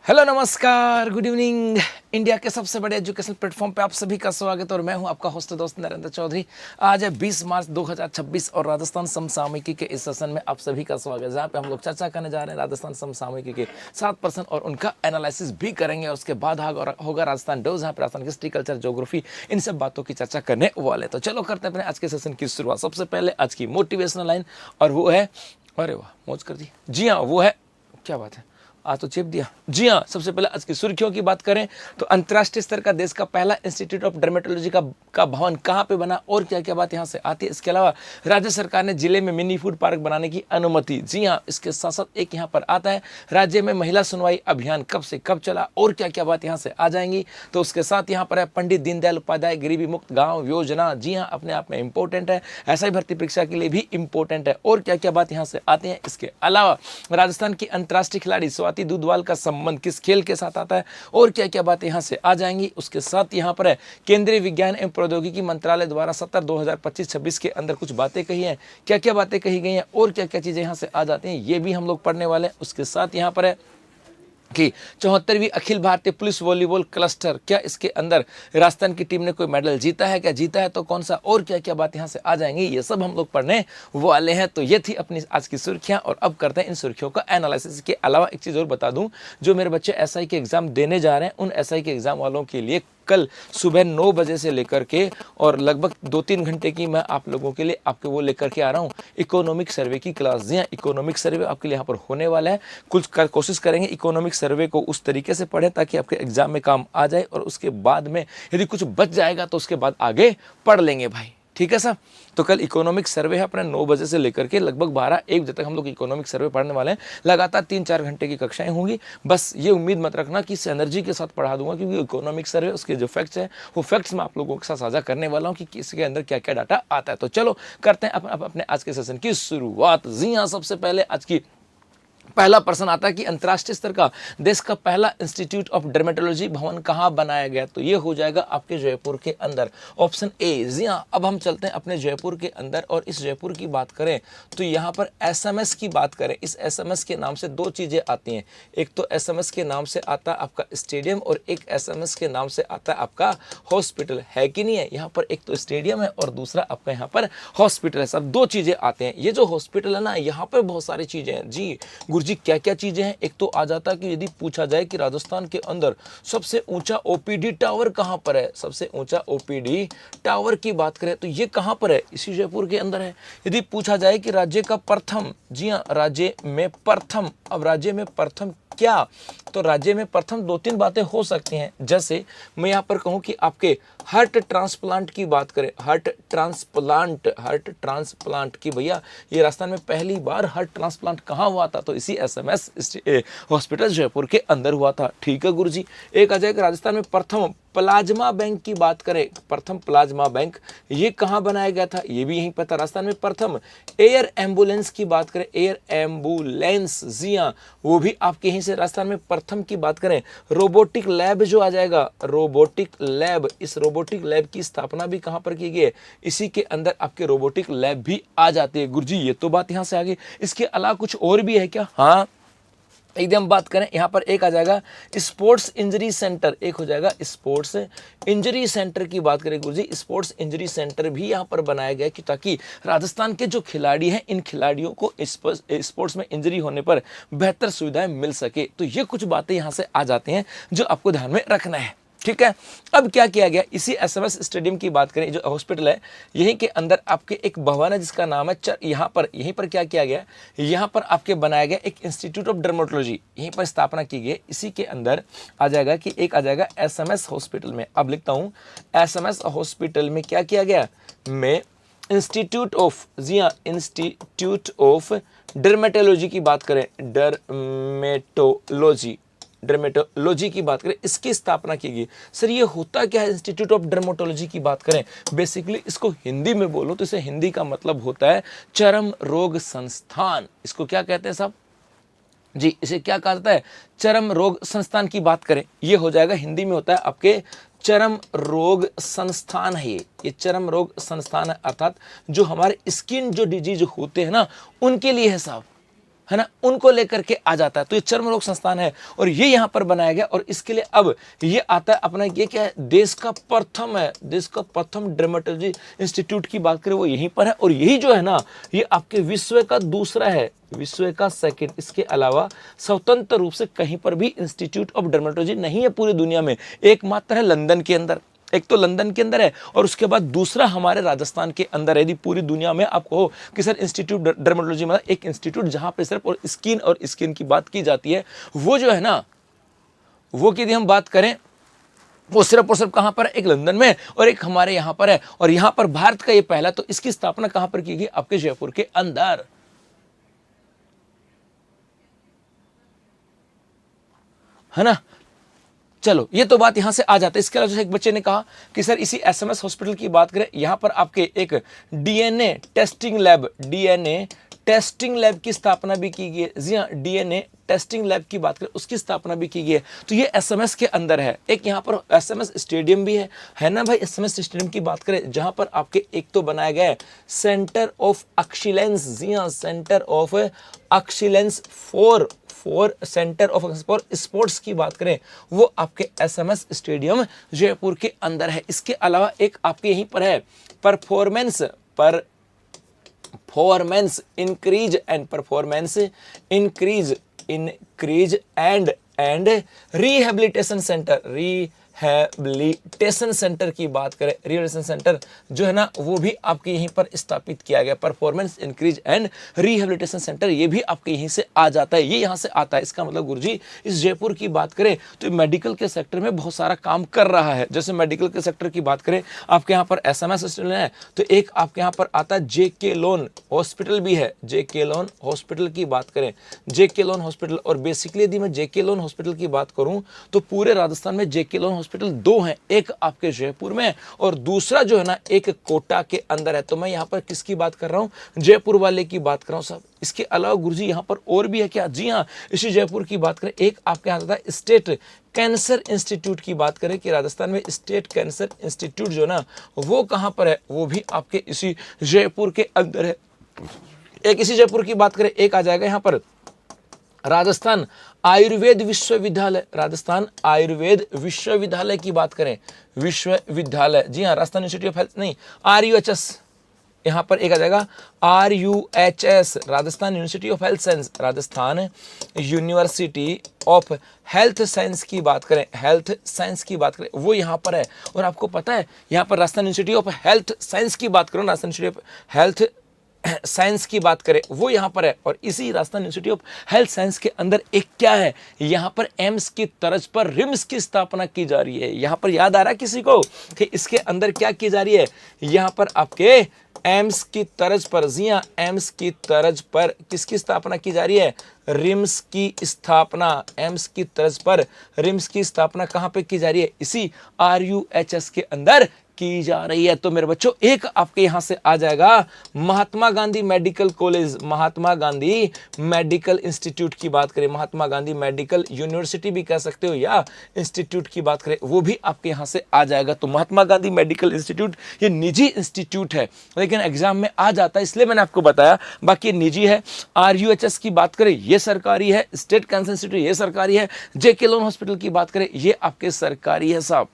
Hello नमस्कार good evening. India के सबसे बड़े एजुकेशन प्लेटफॉर्म पे आप सभी का स्वागत है और मैं हूं आपका होस्ट दोस्त नरेंद्र चौधरी। आज है 20 मार्च 2026 और राजस्थान समसामयिकी के इस सेशन में आप सभी का स्वागत है, जहां पे हम लोग चर्चा करने जा रहे हैं राजस्थान समसामयिकी के 7% और उनका एनालिसिस भी करेंगे। और उसके बाद होगा राजस्थान डो, जहाँ पर राजस्थान हिस्ट्री, कल्चर, ज्योग्राफी, इन सब बातों की चर्चा करने वाले। तो चलो करते हैं अपने आज के सेशन की शुरुआत। सबसे पहले आज की मोटिवेशनल लाइन, और वो है, अरे वाह मौज कर दी, जी हाँ वो है, क्या बात है आज तो चेप दिया। जी हाँ, सबसे पहले आज की सुर्खियों की बात करें तो अंतर्राष्ट्रीय स्तर का देश का पहला इंस्टीट्यूट ऑफ डर्मेटोलॉजी का भवन कहाँ पे बना और क्या क्या बात यहाँ से आती है। इसके अलावा राज्य सरकार ने जिले में मिनी फूड पार्क बनाने की अनुमति। जी हाँ, इसके साथ साथ एक यहाँ पर आता है राज्य में महिला सुनवाई अभियान कब से कब चला और क्या क्या बात यहाँ से आ जाएंगी। तो उसके साथ यहाँ पर है पंडित दीनदयाल उपाध्याय गरीबी मुक्त गाँव योजना। जी हाँ, अपने आप में इंपॉर्टेंट है, ऐसा ही भर्ती परीक्षा के लिए भी इंपॉर्टेंट है और क्या क्या बात यहाँ से आती है। इसके अलावा राजस्थान की अंतर्राष्ट्रीय खिलाड़ी स्वाति दुधवाल का संबंध किस खेल के साथ आता है और क्या क्या बातें यहां से आ जाएंगी। उसके साथ यहां पर है केंद्रीय विज्ञान एवं प्रौद्योगिकी मंत्रालय द्वारा 2025-26 के अंदर कुछ बातें कही हैं, क्या क्या बातें कही गई हैं और क्या क्या चीजें यहां से आ जाती हैं, ये भी हम लोग पढ़ने वाले हैं। उसके साथ यहां पर है कि 74वीं Akhil Bharatiya police volleyball cluster, क्या इसके अंदर राजस्थान की टीम ने कोई मेडल जीता है, क्या जीता है तो कौन सा और क्या क्या बात यहां से आ जाएंगी, ये सब हम लोग पढ़ने वाले हैं। तो ये थी अपनी आज की सुर्खियां और अब करते हैं इन सुर्खियों का एनालिसिस। के अलावा एक चीज और बता दूं, जो मेरे बच्चे एसआई के एग्जाम देने जा रहे हैं उन एसआई के एग्जाम वालों के लिए कल सुबह 9 बजे से लेकर के और लगभग 2-3 घंटे की मैं आप लोगों के लिए आपके वो लेकर के आ रहा हूँ इकोनॉमिक सर्वे की क्लास। जी हाँ, इकोनॉमिक सर्वे आपके लिए यहाँ पर होने वाला है। कुछ कोशिश करेंगे इकोनॉमिक सर्वे को उस तरीके से पढ़ें ताकि आपके एग्जाम में काम आ जाए और उसके बाद में यदि कुछ बच जाएगा तो उसके बाद आगे पढ़ लेंगे भाई, ठीक है सर। तो कल इकोनॉमिक सर्वे है अपने 9 बजे से लेकर के लगभग 12-1 बजे तक हम लोग इकोनॉमिक सर्वे पढ़ने वाले हैं। लगातार 3-4 घंटे की कक्षाएं होंगी। बस ये उम्मीद मत रखना कि इस एनर्जी के साथ पढ़ा दूंगा, क्योंकि इकोनॉमिक सर्वे उसके जो फैक्ट्स हैं वो फैक्ट्स मैं आप लोगों के साथ साझा करने वाला हूँ कि इसके अंदर क्या क्या डाटा आता है। तो चलो करते हैं अपने आज के सेशन की शुरुआत। जी हाँ, सबसे पहले आज की पहला प्रश्न आता है कि अंतर्राष्ट्रीय स्तर का देश का पहला इंस्टीट्यूट ऑफ डर्मेटोलॉजी भवन कहाँ बनाया गया। तो ये हो जाएगा आपके जयपुर के अंदर, ऑप्शन ए। जी हाँ, अब हम चलते हैं अपने जयपुर के अंदर और इस जयपुर की बात करें तो यहाँ पर एसएमएस की बात करें। इस एसएमएस के नाम से दो चीजें आती हैं, एक तो एसएमएस के नाम से आता है आपका स्टेडियम और एक एसएमएस के नाम से आता है आपका हॉस्पिटल, है कि नहीं है। यहाँ पर एक तो स्टेडियम है और दूसरा आपका यहाँ पर हॉस्पिटल है। सब दो चीजें आते हैं। ये जो हॉस्पिटल है ना, यहाँ पर बहुत सारी चीजें हैं जी गुरुजी, क्या क्या चीजें हैं। एक तो आ जाता है कि यदि पूछा जाए कि राजस्थान के अंदर सबसे ऊंचा ओपीडी टावर कहां पर है, सबसे ऊंचा ओपीडी टावर की बात करें तो ये कहां पर है, इसी जयपुर के अंदर है। यदि पूछा जाए कि राज्य का प्रथम, जी हां राज्य में प्रथम, अब राज्य में प्रथम क्या, तो राज्य में प्रथम 2-3 बातें हो सकती हैं। जैसे मैं यहां पर कहूं कि आपके हार्ट ट्रांसप्लांट की बात करें, हार्ट ट्रांसप्लांट की, भैया ये राजस्थान में पहली बार हार्ट ट्रांसप्लांट कहां हुआ था, तो इसी एसएमएस हॉस्पिटल जयपुर के अंदर हुआ था। ठीक है गुरुजी। एक आ जाएगा राजस्थान में प्रथम प्लाज्मा बैंक की बात करें, प्रथम प्लाज्मा बैंक ये कहां बनाया गया था, ये भी यहीं पता। राजस्थान में प्रथम एयर एम्बुलेंस की बात करें, एयर एम्बुलेंस, जी हाँ वो भी आपके यहीं से राजस्थान में प्रथम की बात करें। रोबोटिक लैब जो आ जाएगा, रोबोटिक लैब, इस रोबोटिक लैब की स्थापना भी कहां पर की गई है, इसी के अंदर आपके रोबोटिक लैब भी आ जाती है। गुरुजी ये तो बात यहां से आ गई। इसके अलावा कुछ और भी है क्या, हाँ एकदम बात करें यहाँ पर एक आ जाएगा स्पोर्ट्स इंजरी सेंटर, एक हो जाएगा स्पोर्ट्स इंजरी सेंटर की बात करें गुरुजी, स्पोर्ट्स इंजरी सेंटर भी यहाँ पर बनाया गया कि ताकि राजस्थान के जो खिलाड़ी हैं इन खिलाड़ियों को स्पोर्ट्स में इंजरी होने पर बेहतर सुविधाएं मिल सके। तो ये कुछ बातें यहाँ से आ जाती हैं जो आपको ध्यान में रखना है, ठीक है। अब क्या किया गया, इसी एसएमएस स्टेडियम की बात करें, जो हॉस्पिटल है यहीं के अंदर आपके एक भवन है जिसका नाम है यहीं पर क्या किया गया, यहाँ पर आपके बनाया गया एक इंस्टीट्यूट ऑफ डर्मेटोलॉजी, यहीं पर स्थापना की गई। इसी के अंदर आ जाएगा कि एक आ जाएगा एसएमएस हॉस्पिटल में। अब लिखता हूँ एसएमएस हॉस्पिटल में क्या किया गया, में इंस्टीट्यूट ऑफ, जी हाँ इंस्टीट्यूट ऑफ डर्मेटोलॉजी की बात करें, डर्मेटोलॉजी की बात करें, इसकी स्थापना की गई। सर ये होता क्या है इंस्टीट्यूट ऑफ डर्मेटोलॉजी की बात करें, बेसिकली इसको हिंदी में बोलो तो इसे हिंदी का मतलब होता है चर्म रोग संस्थान। इसको क्या कहते हैं साहब जी, इसे क्या कहा जाता है, चर्म रोग संस्थान की बात करें, ये हो जाएगा हिंदी में होता है आपके चर्म रोग संस्थान है। ये चर्म रोग संस्थान है, अर्थात जो हमारे स्किन जो डिजीज होते हैं ना उनके लिए है साहब, है ना, उनको लेकर के आ जाता है। तो ये चर्म रोग संस्थान है और ये यहाँ पर बनाया गया और इसके लिए अब ये आता है अपना, ये क्या है, देश का प्रथम है, देश का प्रथम डर्मेटोलॉजी इंस्टीट्यूट की बात करें वो यहीं पर है। और यही जो है ना, ये आपके विश्व का दूसरा है, विश्व का सेकंड। इसके अलावा स्वतंत्र रूप से कहीं पर भी इंस्टीट्यूट ऑफ डर्मेटोलॉजी नहीं है पूरी दुनिया में, एकमात्र है लंदन के अंदर। एक तो लंदन के अंदर है और उसके बाद दूसरा हमारे राजस्थान के अंदर है। यदि पूरी दुनिया में आपको कि सर इंस्टीट्यूट डर्मेटोलॉजी मतलब एक इंस्टीट्यूट जहां पे सिर्फ और स्किन की बात की जाती है, वो जो है ना, वो की यदि हम बात करें वो सिर्फ और सिर्फ कहां पर है, एक लंदन में और एक हमारे यहां पर है। और यहां पर भारत का ये पहला, तो इसकी स्थापना कहां पर की गई, आपके जयपुर के अंदर, है ना। चलो ये तो बात यहां से आ जाता है। इसके अलावा जैसे एक बच्चे ने कहा कि सर इसी एसएमएस हॉस्पिटल की बात करें, यहां पर आपके एक DNA testing lab, DNA testing lab की स्थापना भी की गई है। जी हाँ, डीएनए टेस्टिंग लैब की बात करें उसकी स्थापना भी की गई है। तो ये एसएमएस के अंदर है। एक यहाँ पर एसएमएस स्टेडियम भी है ना भाई। एसएमएस स्टेडियम की बात करें जहां पर आपके एक तो बनाया गया है सेंटर ऑफ एक्सीलेंस, जी हाँ, centre of excellence for centre of for sports की बात करें वो आपके एसएमएस स्टेडियम जयपुर के अंदर है। इसके अलावा एक आपके यहीं पर है performance increase and rehabilitation centre, rehabilitation centre की बात करें, रिहेबिलिटेशन सेंटर जो है ना वो भी आपके यहीं पर स्थापित किया गया। Performance increase and rehabilitation centre ये भी आपके यहीं से आ जाता है, ये यहाँ से आता है। इसका मतलब गुरुजी इस जयपुर की बात करें तो मेडिकल के सेक्टर में बहुत सारा काम कर रहा है। जैसे मेडिकल के सेक्टर की बात करें आपके यहाँ पर एसएमएस है, तो एक आपके यहाँ पर आता है जेके लोन हॉस्पिटल भी है। जेके लोन हॉस्पिटल की बात करें, जेके लोन हॉस्पिटल, और बेसिकली यदि मैं जेके लोन हॉस्पिटल की बात करूं तो पूरे राजस्थान में जेके लोन हॉस्पिटल दो हैं, एक आपके जयपुर में और दूसरा जो है ना एक कोटा के अंदर है। तो मैं यहाँ पर किसकी बात कर रहा हूँ, जयपुर वाले की बात कर रहा हूँ साहब। इसके अलावा गुरुजी यहाँ पर और भी है क्या, जी हाँ, इसी जयपुर की बात करें एक आपके यहाँ आता है स्टेट कैंसर इंस्टीट्यूट की बात करें कि राजस्थान में स्टेट कैंसर इंस्टीट्यूट जो ना वो कहाँ पर है, वो भी आपके इसी जयपुर के अंदर है। एक इसी जयपुर की बात करें एक आ जाएगा यहाँ पर राजस्थान आयुर्वेद विश्वविद्यालय, राजस्थान आयुर्वेद विश्वविद्यालय की बात करें, विश्वविद्यालय, जी हाँ, राजस्थान इंस्टीट्यूट ऑफ हेल्थ नहीं, RUHS, यहाँ पर एक आ जाएगा RUHS, Rajasthan university of health science, Rajasthan university of health science की बात करें, हेल्थ साइंस की बात करें वो यहाँ पर है। और आपको पता है यहाँ पर Rajasthan university of health science की बात करो, Rajasthan university of health science की बात करें वो यहाँ पर है। और इसी Rajasthan university of health science के अंदर एक क्या है, यहाँ पर एम्स की तर्ज पर रिम्स की स्थापना की जा रही है। यहाँ पर याद आ रहा है किसी को कि इसके अंदर क्या की जा रही है, यहाँ पर आपके एम्स की तर्ज पर, जी हाँ, एम्स की तर्ज पर किसकी स्थापना की जा रही है, रिम्स की स्थापना, एम्स की तर्ज पर रिम्स की स्थापना कहाँ पे की जा रही है, इसी RUHS के अंदर की जा रही है। तो मेरे बच्चों एक आपके यहां से आ जाएगा Mahatma Gandhi medical college, Mahatma Gandhi medical institute की बात करें, महात्मा गांधी मेडिकल यूनिवर्सिटी भी कह सकते हो या इंस्टीट्यूट की बात करें वो भी आपके यहां से आ जाएगा। तो महात्मा गांधी मेडिकल इंस्टीट्यूट ये निजी इंस्टीट्यूट है लेकिन एग्जाम में आ जाता है इसलिए मैंने आपको बताया, बाकी निजी है। RUHS की बात करें ये सरकारी है, स्टेट कैंसर इंस्टीट्यूट ये सरकारी है, जेके लोन हॉस्पिटल की बात करें ये आपके सरकारी है साहब,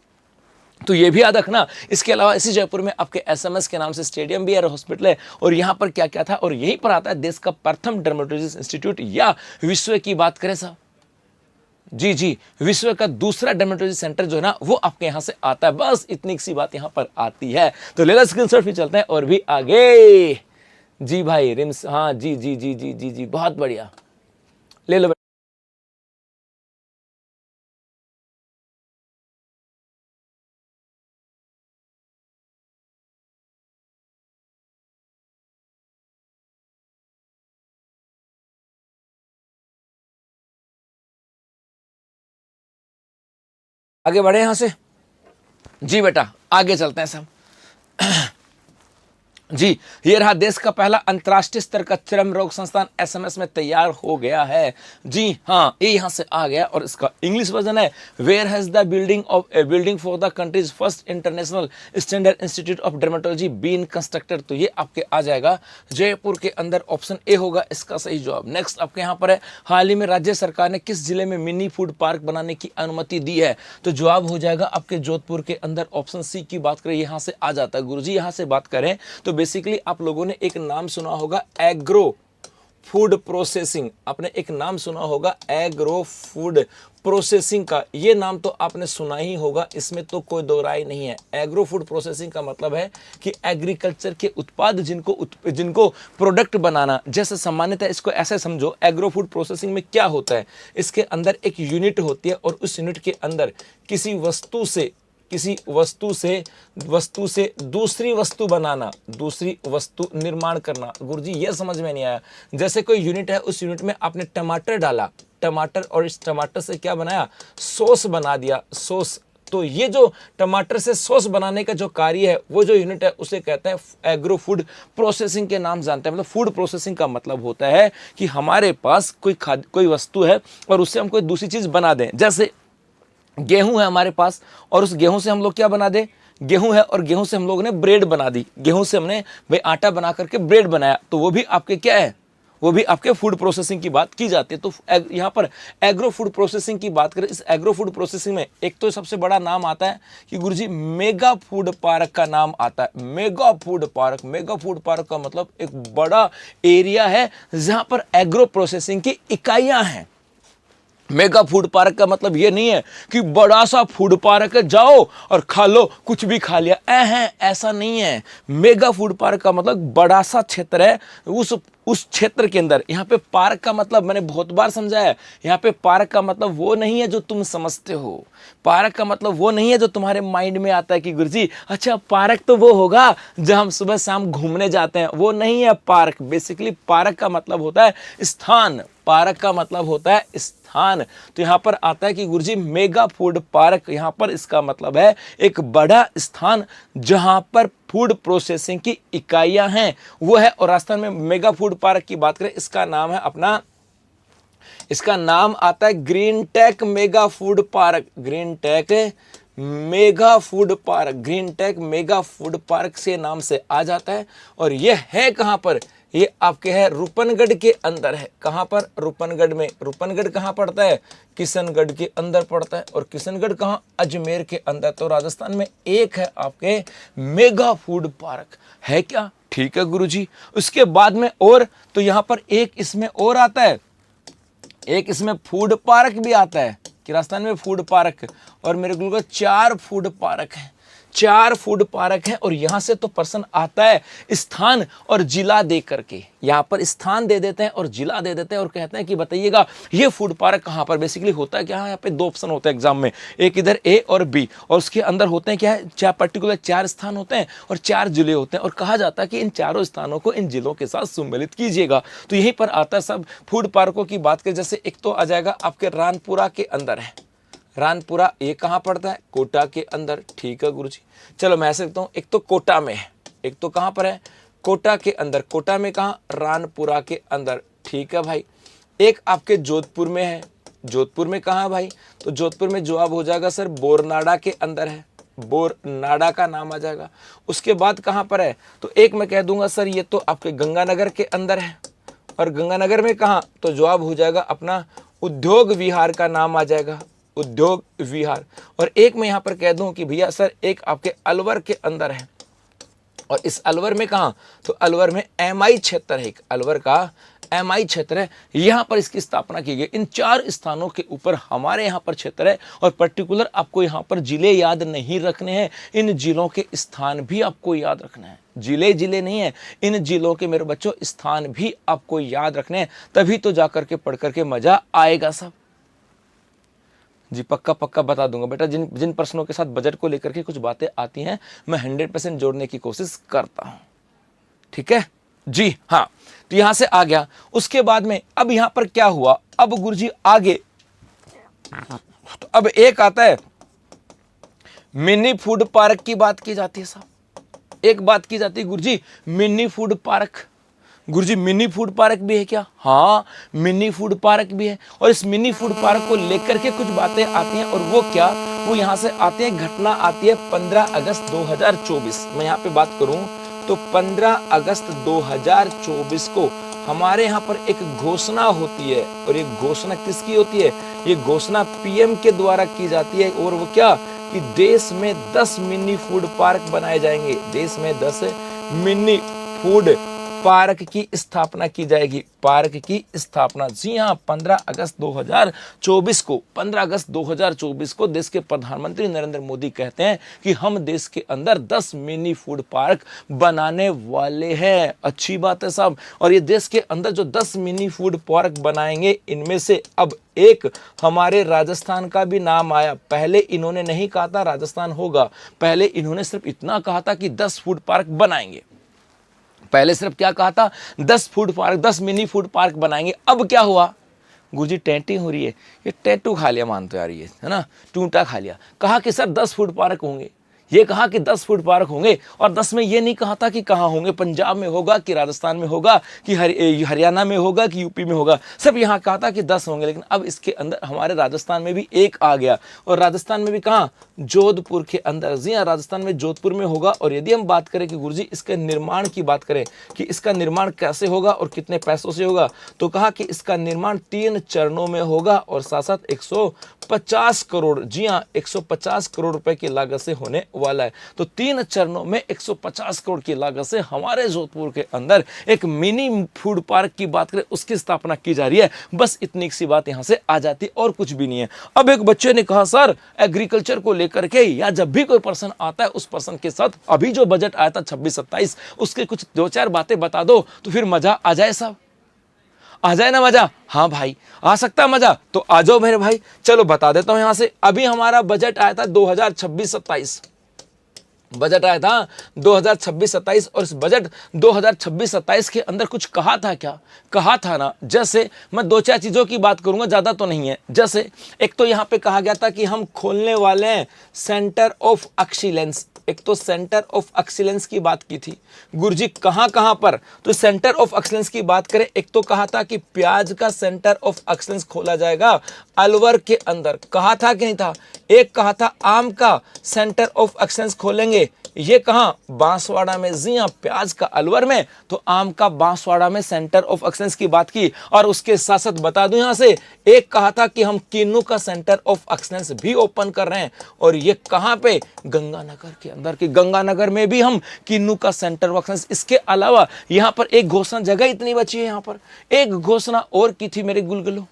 तो ये भी याद रखना। इसके अलावा इसी जयपुर में आपके एसएमएस के नाम से स्टेडियम भी है, हॉस्पिटल है, और यहाँ पर क्या क्या था, और यहीं पर आता है देश का प्रथम डर्मेटोलॉजी इंस्टीट्यूट या विश्व की बात करें साहब, जी जी, विश्व का दूसरा डर्मेटोलॉजी सेंटर जो है ना वो आपके यहाँ से आता है। बस इतनी सी बात यहाँ पर आती है। तो ले लो स्क्रीनशॉट, फिर चलते हैं और भी आगे। जी भाई रिम्स, हाँ जी जी जी जी जी जी, बहुत बढ़िया, ले लो। आगे बढ़े यहां से, जी बेटा आगे चलते हैं सब। जी, ये रहा देश का पहला अंतर्राष्ट्रीय स्तर का चर्म रोग संस्थान एसएमएस में तैयार हो गया है। जी हाँ, ये यहाँ से आ गया और इसका इंग्लिश वर्जन है where has the building for the country's first international standard institute of dermatology been constructed. तो ये आपके आ जाएगा जयपुर के अंदर, ऑप्शन ए होगा इसका सही जवाब। नेक्स्ट आपके यहाँ पर है हाल ही में राज्य सरकार ने किस जिले में मिनी फूड पार्क बनाने की अनुमति दी है। तो जवाब हो जाएगा आपके जोधपुर के अंदर, ऑप्शन सी की बात करें यहाँ से आ जाता है। गुरुजी यहाँ से बात करें तो बेसिकली आप लोगों ने एक नाम सुना होगा एग्रो फूड प्रोसेसिंग, आपने एक नाम सुना होगा एग्रो फूड प्रोसेसिंग का, ये नाम तो आपने सुना ही होगा, इसमें तो कोई दो राय नहीं है। एग्रो फूड प्रोसेसिंग का मतलब है कि एग्रीकल्चर के उत्पाद जिनको प्रोडक्ट बनाना, जैसे सामान्यतः इसको ऐसे समझो, एग्रो फूड प्रोसेसिंग में क्या होता है, इसके अंदर एक यूनिट होती है और उस यूनिट के अंदर किसी वस्तु से दूसरी वस्तु बनाना, दूसरी वस्तु निर्माण करना। गुरुजी ये समझ में नहीं आया, जैसे कोई यूनिट है, उस यूनिट में आपने टमाटर डाला, टमाटर, और इस टमाटर से क्या बनाया, सॉस बना दिया, सॉस। तो ये जो टमाटर से सॉस बनाने का जो कार्य है, वो जो यूनिट है उसे कहते हैं एग्रो फूड प्रोसेसिंग के नाम जानते हैं। मतलब फूड प्रोसेसिंग का मतलब होता है कि हमारे पास कोई वस्तु है और उससे हम कोई दूसरी चीज बना दें। जैसे गेहूं है हमारे पास और उस गेहूं से हम लोग क्या बना दे, गेहूं है और गेहूं से हम लोगों ने ब्रेड बना दी, गेहूं से हमने भाई आटा बना करके ब्रेड बनाया, तो वो भी आपके क्या है, वो भी आपके फूड प्रोसेसिंग की बात की जाती है। तो यहाँ पर एग्रो फूड प्रोसेसिंग की बात करें, इस एग्रो फूड प्रोसेसिंग में एक तो सबसे बड़ा नाम आता है कि गुरुजी मेगा फूड पार्क का नाम आता है। मेगा फूड पार्क का मतलब एक बड़ा एरिया है जहां पर एग्रो प्रोसेसिंग की इकाइयां हैं। मेगा फूड पार्क का मतलब ये नहीं है कि बड़ा सा फूड पार्क है, जाओ और खा लो, कुछ भी खा लिया, ऐसा नहीं है। मेगा फूड पार्क का मतलब बड़ा सा क्षेत्र है, उस क्षेत्र के अंदर। यहाँ पे पार्क का मतलब मैंने बहुत बार समझाया, यहाँ पे पार्क का मतलब वो नहीं है जो तुम समझते हो, पार्क का मतलब वो नहीं है जो तुम्हारे माइंड में आता है कि गुरुजी अच्छा पार्क तो वो होगा जहाँ हम सुबह शाम घूमने जाते हैं, वो नहीं है पार्क। बेसिकली पार्क का मतलब होता है स्थान, पार्क का मतलब होता है स्थान। तो यहाँ पर आता है कि गुरुजी मेगा फूड पार्क, यहाँ पर इसका मतलब है एक बड़ा स्थान जहाँ पर फूड प्रोसेसिंग की इकाइयां हैं, वो है। और राजस्थान में मेगा फूड पार्क की बात करें, इसका नाम है अपना, इसका नाम आता है green tech mega food park, green tech mega food park, green tech mega food park से नाम से आ जाता है। और यह है कहां पर, ये आपके है रूपनगढ़ के अंदर है। कहां पर, रूपनगढ़ में। रूपनगढ़ कहां पड़ता है, किशनगढ़ के अंदर पड़ता है। और किशनगढ़ कहां, अजमेर के अंदर। तो राजस्थान में एक है आपके मेगा फूड पार्क, है क्या, ठीक है गुरुजी। उसके बाद में और, तो यहां पर एक इसमें और आता है, एक इसमें फूड पार्क भी आता है कि राजस्थान में फूड पार्क, और मेरे को 4 फूड पार्क हैं, 4 फूड पार्क हैं। और यहां से तो पर्सन आता है स्थान और जिला दे करके, यहां पर स्थान दे देते हैं और जिला दे देते हैं और कहते हैं कि बताइएगा ये फूड पार्क कहां पर। बेसिकली होता है क्या, यहाँ पे 2 ऑप्शन होते हैं एग्जाम में, एक इधर ए और बी, और उसके अंदर होते हैं क्या है, 4 पर्टिकुलर 4 स्थान होते हैं और 4 जिले होते हैं, और कहा जाता है कि इन चारों स्थानों को इन जिलों के साथ सम्मिलित कीजिएगा। तो यहीं पर आता है सब फूड पार्कों की बात करें। जैसे एक तो आ जाएगा आपके रानपुरा के अंदर है, रानपुरा, ये कहाँ पड़ता है, कोटा के अंदर, ठीक है गुरुजी। चलो मैं ऐसे कहता हूँ, एक तो कोटा में है, एक तो कहाँ पर है, कोटा के अंदर। कोटा में कहाँ, रानपुरा के अंदर, ठीक है भाई। एक आपके जोधपुर में है, जोधपुर में कहाँ भाई, तो जोधपुर में जवाब हो जाएगा सर बोरनाड़ा के अंदर है, बोरनाड़ा का नाम आ जाएगा। उसके बाद कहाँ पर है, तो एक मैं कह दूंगा सर ये तो आपके गंगानगर के अंदर है, और गंगानगर में कहाँ, तो जवाब हो जाएगा अपना उद्योग विहार का नाम आ जाएगा, उद्योग विहार। और एक मैं यहां पर कह दूं कि भैया सर एक आपके अलवर के अंदर है, और इस अलवर में कहां, तो अलवर में एमआई क्षेत्र है, एक अलवर का एमआई क्षेत्र है, यहां पर इसकी स्थापना की गई। इन 4 स्थानों के ऊपर हमारे यहां पर क्षेत्र है, और पर्टिकुलर आपको यहां पर जिले याद नहीं रखने हैं, इन जिलों के स्थान भी आपको याद रखना है। जिले नहीं है, इन जिलों के मेरे बच्चों स्थान भी आपको याद रखने हैं, तभी तो जाकर के पढ़ करके मजा आएगा सब। जी पक्का बता दूंगा बेटा, जिन प्रश्नों के साथ बजट को लेकर के कुछ बातें आती हैं मैं 100% जोड़ने की कोशिश करता हूं, ठीक है जी हाँ। तो यहां से आ गया, उसके बाद में अब यहां पर क्या हुआ, अब गुरुजी आगे, तो अब एक आता है मिनी फूड पार्क की बात की जाती है साहब, एक बात की जाती है गुरुजी मिनी फूड पार्क। गुरुजी मिनी फूड पार्क भी है क्या? हाँ, मिनी फूड पार्क भी है। और इस मिनी फूड पार्क को लेकर के कुछ बातें आती हैं, और वो क्या, वो यहाँ से आती है, घटना आती है 15 अगस्त 2024। मैं यहाँ पे बात करूँ तो 15 अगस्त 2024 को हमारे यहाँ पर एक घोषणा होती है। और ये घोषणा किसकी होती है? ये घोषणा पीएम के द्वारा की जाती है। और वो क्या, कि देश में 10 मिनी फूड पार्क बनाए जाएंगे। देश में 10 मिनी फूड पार्क की स्थापना की जाएगी। पार्क की स्थापना, जी हाँ, 15 अगस्त 2024 को 15 अगस्त 2024 को देश के प्रधानमंत्री नरेंद्र मोदी कहते हैं कि हम देश के अंदर 10 मिनी फूड पार्क बनाने वाले हैं। अच्छी बात है साहब। और ये देश के अंदर जो 10 मिनी फूड पार्क बनाएंगे, इनमें से अब एक हमारे राजस्थान का भी नाम आया। पहले इन्होंने नहीं कहा था राजस्थान होगा, पहले इन्होंने सिर्फ इतना कहा था कि 10 फूड पार्क बनाएंगे। पहले सिर्फ क्या कहा था, 10 food park, 10 mini food park बनाएंगे। अब क्या हुआ गुरुजी, टैंटी हो रही है, ये टैटू खा लिया मानते आ रही है ना, टूटा खा लिया। कहा कि सर 10 फूड पार्क होंगे, ये कहा कि 10 फूड पार्क होंगे। और 10 में ये नहीं कहा था कि कहाँ होंगे, पंजाब में होगा कि राजस्थान में होगा कि हरियाणा में होगा कि यूपी में होगा, सब यहाँ कहा था कि 10 होंगे। लेकिन अब इसके अंदर हमारे राजस्थान में भी एक आ गया। और राजस्थान में भी कहाँ, जोधपुर के अंदर। जी हाँ, राजस्थान में जोधपुर में होगा। और यदि हम बात करें कि गुरुजी इसके निर्माण की बात करें कि इसका निर्माण कैसे होगा और कितने पैसों से होगा, तो कहा कि इसका निर्माण 3 चरणों में होगा और साथ साथ 150 करोड़, जी हाँ, 150 करोड़ रुपए की लागत से होने वाला है। तो 3 चरणों में 150 करोड़ की लागत से हमारे जोधपुर के अंदर एक मिनी फूड पार्क की बात करें, उसकी स्थापना की जा रही है। बस इतनी सी बात यहां से आ जाती है और कुछ भी नहीं है। अब एक बच्चे ने कहा सर एग्रीकल्चर को लेकर के, या जब भी कोई पर्सन आता है उस पर्सन के साथ अभी जो बजट आया था 26-27, उसके कुछ 2-4 बातें बता दो तो फिर मजा आ जाए साहब। आ जाए ना मजा? हाँ भाई, आ सकता है मजा, तो आ जाओ मेरे भाई। चलो बता देता हूं यहां से। अभी हमारा बजट आया था 2026-27, बजट आया था 2026-27। और इस बजट 2026-27 के अंदर कुछ कहा था क्या? कहा था ना, जैसे मैं 2-4 चीजों की बात करूंगा, ज्यादा तो नहीं है। जैसे एक तो यहां पे कहा गया था कि हम खोलने वाले हैं सेंटर ऑफ एक्सीलेंस। एक तो सेंटर ऑफ एक्सीलेंस की बात की थी गुरुजी, कहां कहां पर, तो सेंटर ऑफ एक्सीलेंस की बात करें, एक तो कहा था कि प्याज का सेंटर ऑफ एक्सीलेंस खोला जाएगा अलवर के अंदर, कहा था कि नहीं था। एक कहा था आम का सेंटर ऑफ एक्सीलेंस खोलेंगे, ये कहां, बांसवाड़ा में। जी हां, प्याज का अलवर में, तो आम का बांसवाड़ा में सेंटर ऑफ एक्सीलेंस की बात की। और उसके साथ साथ बता दूं यहां से, एक कहा था कि हम किन्नू का सेंटर ऑफ एक्सीलेंस भी ओपन कर रहे हैं, और ये कहां पे, गंगानगर के अंदर की गंगानगर में भी हम किन्नू का सेंटर ऑफ एक्सीलेंस। इसके अलावा यहां पर एक घोषणा, जगह इतनी बची है यहां पर, एक घोषणा और की थी मेरे गुलगुलो,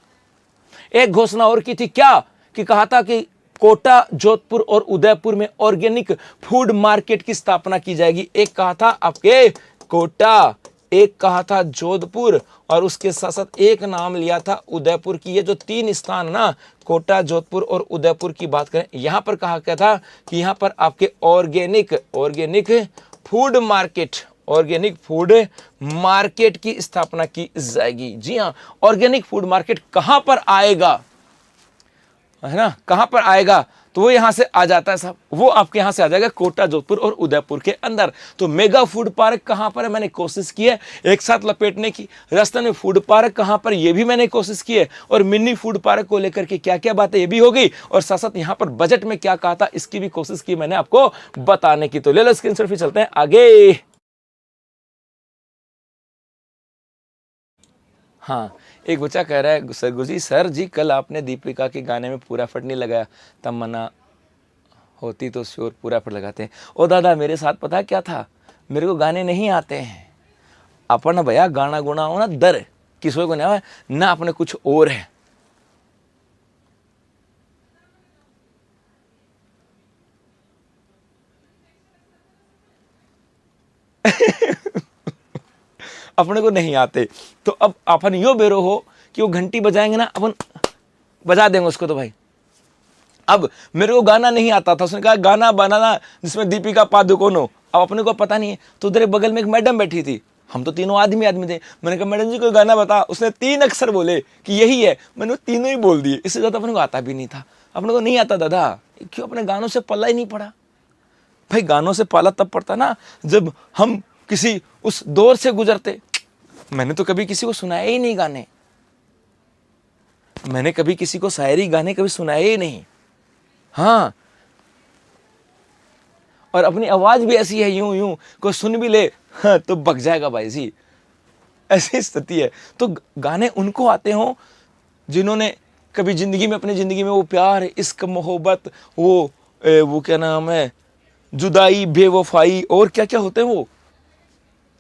एक घोषणा और की थी क्या, कि कहा था कि कोटा, जोधपुर और उदयपुर में ऑर्गेनिक फूड मार्केट की स्थापना की जाएगी। एक कहा था आपके कोटा, एक कहा था जोधपुर, और उसके साथ साथ एक नाम लिया था उदयपुर की। ये जो 3 स्थान ना, कोटा, जोधपुर और उदयपुर की बात करें, यहां पर कहा क्या था कि यहां पर आपके organic food market, organic food market की स्थापना की जाएगी। जी हां, ऑर्गेनिक फूड मार्केट कहां पर आएगा, है ना, कहां पर आएगा, तो वो यहां से आ जाता है साहब, वो आपके यहां से आ जाएगा कोटा, जोधपुर और उदयपुर के अंदर। तो मेगा फूड पार्क कहां पर है, मैंने कोशिश की है एक साथ लपेटने की। राजस्थान में फूड पार्क कहां पर, ये भी मैंने कोशिश की है। और मिनी फूड पार्क को लेकर के क्या क्या बातें, ये भी हो गई। और साथ साथ यहां पर बजट में क्या कहा था, इसकी भी कोशिश की मैंने आपको बताने की। तो ले लो स्क्रीनशॉट, फिर चलते हैं आगे। हाँ, एक बच्चा कह रहा है सर गुरुजी, सर जी कल आपने दीपिका के गाने में पूरा फट नहीं लगाया, तमन्ना होती तो श्योर पूरा एफर्ट लगाते हैं। ओ दादा, मेरे साथ पता है क्या था, मेरे को गाने नहीं आते हैं। अपन भैया गाना गुना हो ना डर, किसी को नहीं आया ना, अपने कुछ और है। अपने को नहीं आते, तो अब अपन यो बेरो हो कि वो घंटी बजाएंगे ना, अपन बजा देंगे उसको। तो भाई अब मेरे को गाना नहीं आता था, उसने कहा गाना बनाना जिसमें दीपिका पादुकोण हो। अब अपने को पता नहीं है, तो उधर बगल में एक मैडम बैठी थी, हम तो तीनों आदमी थे। मैंने कहा मैडम जी कोई गाना बता, उसने 3 अक्षर बोले कि यही है, मैंने तीनों ही बोल दिए। इससे ज्यादा अपने को आता भी नहीं था, अपने को नहीं आता दादा, क्यों, अपने गानों से पल्ला ही नहीं पड़ा। भाई गानों से पाला तब पड़ता ना जब हम किसी उस दौर से गुजरते। मैंने तो कभी किसी को सुनाया ही नहीं गाने, मैंने कभी किसी को शायरी गाने कभी सुनाए ही नहीं। हाँ, और अपनी आवाज भी ऐसी है, यूं यूं कोई सुन भी ले हाँ, तो बक जाएगा भाई जी, ऐसी स्थिति है। तो गाने उनको आते हों जिन्होंने कभी जिंदगी में, अपनी जिंदगी में वो प्यार, इश्क, मोहब्बत, वो क्या नाम है, जुदाई, बेवफाई और क्या क्या होते हैं, वो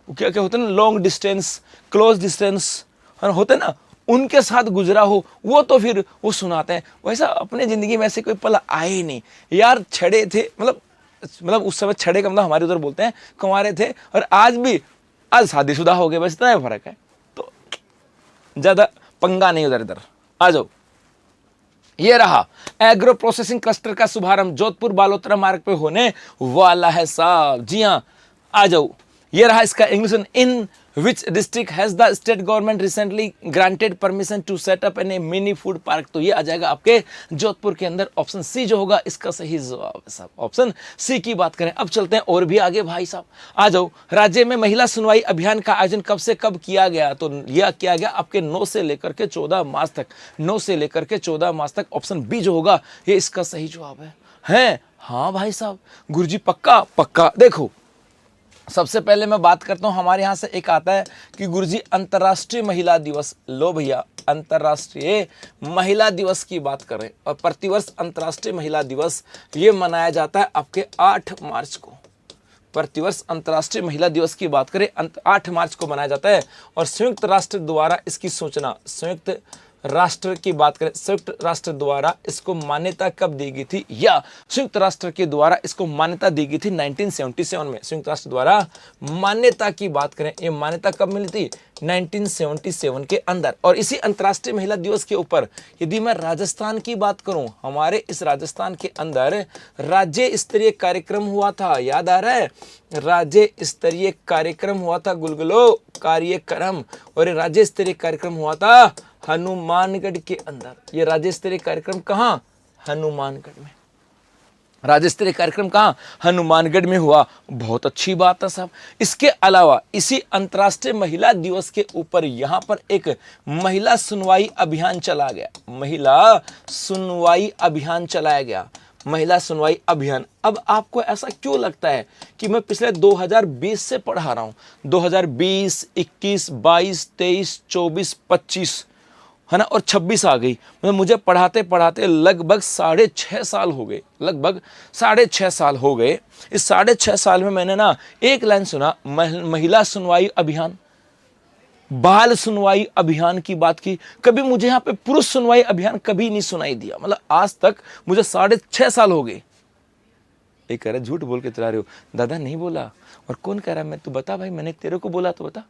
क्या क्या होते हैं ना, लॉन्ग डिस्टेंस, क्लोज डिस्टेंस होते हैं ना, उनके साथ गुजरा हो, वो तो फिर वो सुनाते हैं। वैसा अपने जिंदगी में ऐसे कोई पल आए ही नहीं यार। छड़े थे, मतलब उस समय छड़े का मतलब हमारे उधर बोलते हैं कुंवारे थे, और आज भी, आज शादीशुदा हो गए, बस इतना ही फर्क है। तो ज्यादा पंगा नहीं उधर इधर। आ जाओ, ये रहा एग्रो प्रोसेसिंग क्लस्टर का शुभारंभ जोधपुर बालोतरा मार्ग पे होने वाला है साहब। जी हाँ, आ जाओ, ये रहा इसका English. In which district has the state government recently granted permission to set up an A mini food park. तो ये आ जाएगा आपके जोधपुर के अंदर। ऑप्शन सी जो होगा इसका सही जवाब है साहब, ऑप्शन सी की बात करें। अब चलते हैं और भी आगे भाई साहब, आ जाओ। राज्य में महिला सुनवाई अभियान का आयोजन कब से कब किया गया? तो यह किया गया आपके 9 से लेकर के 14 मार्च तक, 9 से लेकर के 14 मार्च तक। ऑप्शन बी जो होगा ये इसका सही जवाब है? हाँ भाई साहब, गुरुजी पक्का पक्का। देखो, सबसे पहले मैं बात करता हूं, हमारे यहां से एक आता है कि गुरुजी अंतर्राष्ट्रीय महिला दिवस। लो भैया, अंतर्राष्ट्रीय महिला दिवस की बात करें, और प्रतिवर्ष अंतर्राष्ट्रीय महिला दिवस ये मनाया जाता है आपके 8 मार्च को। प्रतिवर्ष अंतर्राष्ट्रीय महिला दिवस की बात करें 8 मार्च को मनाया जाता है। और संयुक्त राष्ट्र द्वारा इसकी सूचना, संयुक्त राष्ट्र की बात करें, संयुक्त राष्ट्र द्वारा इसको मान्यता कब दी गई थी, या संयुक्त राष्ट्र के द्वारा इसको मान्यता दी गई थी 1977 में। संयुक्त राष्ट्र द्वारा मान्यता की बात करें, ये मान्यता कब मिली थी? 1977 के अंदर। और इसी अंतर्राष्ट्रीय महिला दिवस के ऊपर यदि मैं राजस्थान की बात करूं, हमारे इस राजस्थान के अंदर राज्य स्तरीय कार्यक्रम हुआ था। याद आ रहा है? राज्य स्तरीय कार्यक्रम हुआ था, गुलगुलो कार्यक्रम। और ये राज्य स्तरीय कार्यक्रम हुआ था हनुमानगढ़ के अंदर। ये राज्य स्तरीय कार्यक्रम कहां? हनुमानगढ़ में। राज्य स्तरीय कार्यक्रम कहां? हनुमानगढ़ में हुआ। बहुत अच्छी बात है साहब। इसके अलावा इसी अंतर्राष्ट्रीय महिला दिवस के ऊपर यहां पर एक महिला सुनवाई अभियान चला गया। महिला सुनवाई अभियान चलाया गया, महिला सुनवाई अभियान। अब आपको ऐसा क्यों लगता है कि मैं पिछले 2020 से पढ़ा रहा हूं? 2020, 21, 22, 23, 24, 25 है ना, और 26 आ गई। मतलब मुझे पढ़ाते पढ़ाते लगभग 6.5 साल हो गए, लगभग 6.5 साल हो गए। इस 6.5 साल में मैंने ना एक लाइन सुना, महिला सुनवाई अभियान, बाल सुनवाई अभियान की बात की। कभी मुझे यहाँ पे पुरुष सुनवाई अभियान कभी नहीं सुनाई दिया। मतलब आज तक मुझे 6.5 साल हो गए। एक कह रहा झूठ बोल के चला रहे हो। दादा नहीं बोला। और कौन कह रहा है? मैं तू बता भाई, मैंने तेरे को बोला तो बता।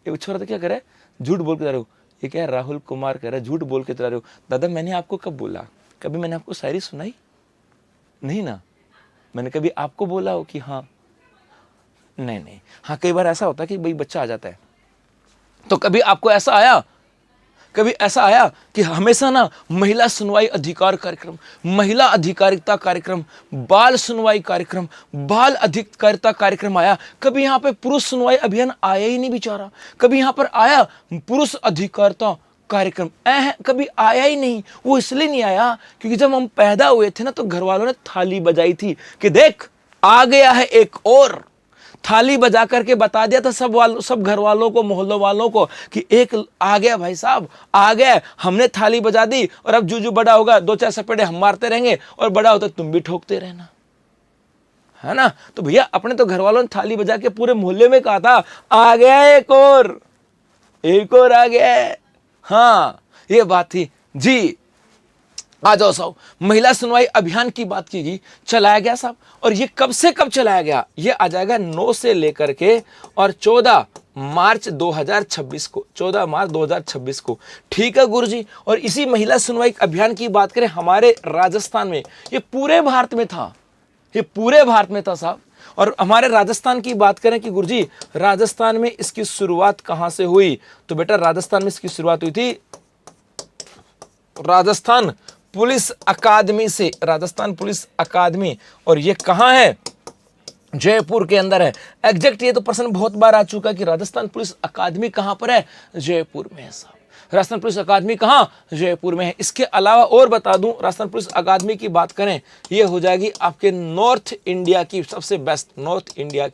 एक छोरा था क्या कह रहा है? झूठ बोल के चला रहे हो। ये क्या है? राहुल कुमार कह रहा है झूठ बोल के चला रहे हो। दादा मैंने आपको कब बोला? कभी मैंने आपको शायरी सुनाई नहीं ना? मैंने कभी आपको बोला हो कि हाँ? नहीं। हाँ, कई बार ऐसा होता है कि भाई बच्चा आ जाता है, तो कभी आपको ऐसा आया, कभी ऐसा आया कि हमेशा ना महिला सुनवाई अधिकार कार्यक्रम, महिला अधिकारिता कार्यक्रम, बाल सुनवाई कार्यक्रम, बाल अधिकारिता कार्यक्रम आया। कभी यहाँ पे पुरुष सुनवाई अभियान आया ही नहीं बेचारा। कभी यहाँ पर आया पुरुष अधिकारिता कार्यक्रम, कभी आया ही नहीं। वो इसलिए नहीं आया क्योंकि जब हम पैदा हुए थे ना, तो घर वालों ने थाली बजाई थी कि देख आ गया है एक और। थाली बजा करके बता दिया था सब घर वालों को, मोहल्लों वालों को कि एक आ गया भाई साहब, आ गया। हमने थाली बजा दी, और अब जूजू बड़ा होगा 2-4 सपेटे हम मारते रहेंगे, और बड़ा होता तुम भी ठोकते रहना, है ना? तो भैया अपने तो घर वालों ने थाली बजा के पूरे मोहल्ले में कहा था आ गया एक और आ गया। हाँ, ये बात थी जी। आ जाओ साहब, महिला सुनवाई अभियान की बात की, चलाया गया साहब। और ये कब से कब चलाया गया? ये आ जाएगा 9 से लेकर के और 14 मार्च 2026 को, 14 मार्च 2026 को। ठीक है गुरुजी। और इसी महिला सुनवाई अभियान की बात करें हमारे राजस्थान में, ये पूरे भारत में था, ये पूरे भारत में था साहब। और हमारे राजस्थान की बात करें कि गुरुजी राजस्थान में इसकी शुरुआत कहां से हुई? तो बेटा राजस्थान में इसकी शुरुआत हुई थी राजस्थान पुलिस अकादमी से, राजस्थान पुलिस अकादमी। और ये कहां है? जयपुर के अंदर है। एग्जैक्ट ये तो प्रश्न बहुत बार आ चुका है कि राजस्थान पुलिस अकादमी कहाँ पर है, जयपुर में है साहब। राजस्थान पुलिस अकादमी कहाँ, जयपुर में है। इसके अलावा और बता दूं, राजस्थान पुलिस अकादमी की बात करें, ये हो जाएगी आपके नॉर्थ इंडिया की सबसे बेस्ट, नॉर्थ इंडिया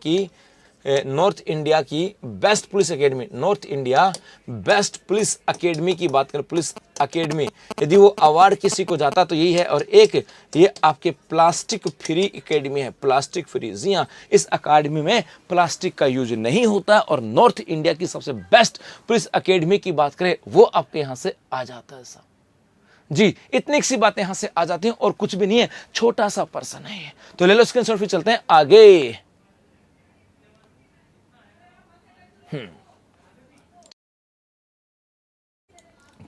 की best police academy, north India best police academy की बात करें, पुलिस एकेडमी, यदि वो अवार्ड किसी को जाता तो यही है। और एक ये आपके प्लास्टिक फ्री एकेडमी है, प्लास्टिक फ्री। जी हाँ, इस अकादमी में प्लास्टिक का यूज नहीं होता है। और नॉर्थ इंडिया की सबसे बेस्ट पुलिस एकेडमी की बात करें, वो आपके यहाँ से आ जाता है साहब। जी, इतनी सी बातें यहां से आ जाती हैं और कुछ भी नहीं है, छोटा सा पर्सन है। तो ले लो स्क्रीनशॉट, फिर चलते हैं आगे।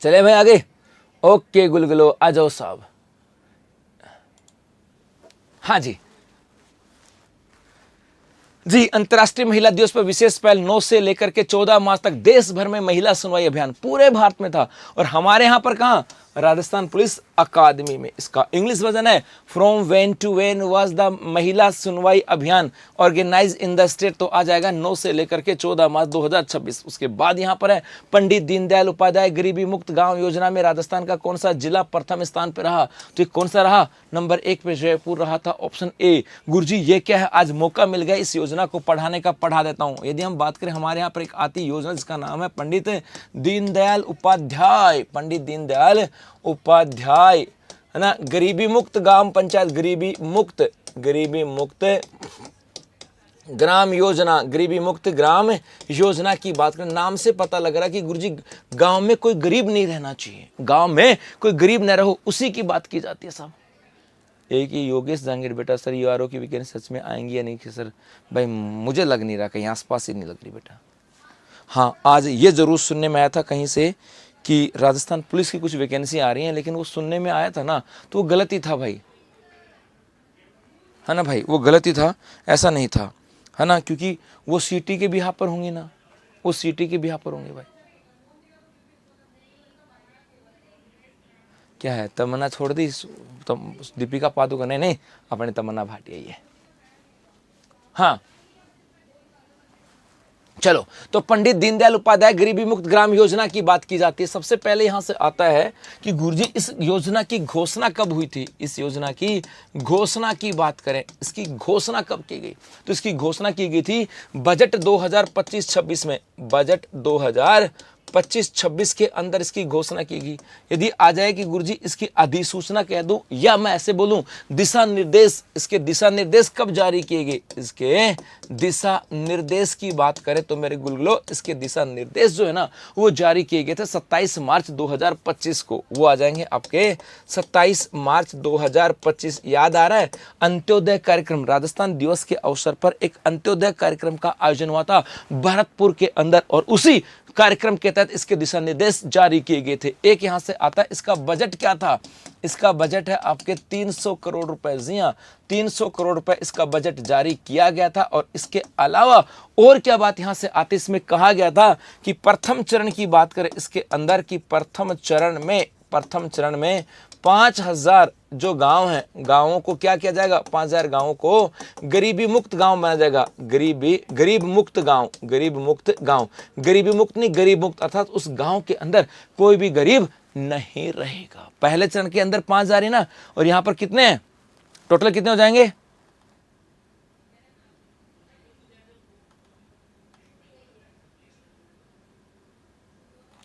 चले भाई आगे। ओके गुलगुलो, आ जाओ साहब। हाँ जी जी, अंतर्राष्ट्रीय महिला दिवस पर विशेष पहल 9 से लेकर के 14 मार्च तक देश भर में महिला सुनवाई अभियान पूरे भारत में था। और हमारे यहां पर कहां, राजस्थान पुलिस अकादमी में। इसका इंग्लिश वर्जन है from when to when was the Mahila Sunwai अभियान ऑर्गेनाइज इन द स्टेट। तो आ जाएगा 9 से लेकर के 14 मार्च 2026। उसके बाद यहाँ पर है पंडित दीनदयाल उपाध्याय गरीबी मुक्त गांव योजना में राजस्थान का कौन सा जिला प्रथम स्थान पर रहा। तो ये कौन सा रहा, नंबर 1 पे जयपुर रहा था, ऑप्शन ए। गुरुजी ये क्या है, आज मौका मिल गया इस योजना को पढ़ाने का, पढ़ा देता हूँ। यदि हम बात करें, हमारे यहाँ पर एक आती योजना जिसका नाम है पंडित दीनदयाल उपाध्याय, पंडित दीनदयाल उपाध्याय, है ना, गरीबी मुक्त ग्राम पंचायत, गरीबी मुक्त ग्राम योजना, गरीबी मुक्त ग्राम योजना की बात करें। नाम से पता लग रहा कि गुरुजी गांव में कोई गरीब नहीं रहना चाहिए, गांव में कोई गरीब न रहो, उसी की बात की जाती है साहब। एक ही योगेश जांगीर, बेटा सर यूआरओ की वैकेंसी सच में आएंगी या नहीं कि सर, भाई मुझे लग नहीं रहा, कहीं आसपास ही नहीं लग रही बेटा। हाँ, आज ये जरूर सुनने में आया था कहीं से कि राजस्थान पुलिस की कुछ वैकेंसी आ रही हैं, लेकिन वो सुनने में आया था ना, तो वो गलत ही था भाई, है ना भाई, वो गलत ही था, ऐसा नहीं था, है ना, क्योंकि वो सिटी के बिहार पर होंगे ना, वो सिटी के बिहार पर होंगे भाई। क्या है, तमन्ना छोड़ दी, दीपिका पादुकोण, नहीं अपने तमन्ना भाटिया ही है। हाँ चलो, तो पंडित दीनदयाल उपाध्याय गरीबी मुक्त ग्राम योजना की बात की जाती है। सबसे पहले यहां से आता है कि गुरुजी इस योजना की घोषणा कब हुई थी। इस योजना की घोषणा की बात करें, इसकी घोषणा कब की गई, तो इसकी घोषणा की गई थी बजट 2025-26 में, बजट 2025-26 के अंदर इसकी घोषणा की गई। यदि आ जाए कि गुरुजी इसकी अधिसूचना कह दूं, या मैं ऐसे बोलूं दिशा निर्देश, इसके दिशा निर्देश कब जारी किए गए, इसके दिशा निर्देश की बात करें तो मेरे गुलगुलो, इसके दिशा निर्देश जो है ना वो जारी किए गए थे 27 मार्च 2025 को। वो आ जाएंगे आपके 27 मार्च 2025। याद आ रहा है, अंत्योदय कार्यक्रम, राजस्थान दिवस के अवसर पर एक अंत्योदय कार्यक्रम का आयोजन हुआ था भरतपुर के अंदर, और उसी कार्यक्रम के तहत इसके दिशा निर्देश जारी किए गए थे। एक यहां से आता है, इसका बजट क्या था, इसका बजट है आपके 300 करोड़ रुपए। जी हां, 300 करोड़ रुपए इसका बजट जारी किया गया था। और इसके अलावा और क्या बात यहां से आती, इसमें कहा गया था कि प्रथम चरण की बात करें इसके अंदर की, प्रथम चरण में 5000 जो गांव हैं, गांवों को क्या किया जाएगा, 5000 गांवों को गरीबी मुक्त गांव बनाया जाएगा। गरीब मुक्त गांव, गरीबी मुक्त नहीं, गरीब मुक्त, अर्थात उस गांव के अंदर कोई भी गरीब नहीं रहेगा। पहले चरण के अंदर 5000 है ना, और यहां पर कितने हैं, टोटल कितने हो जाएंगे,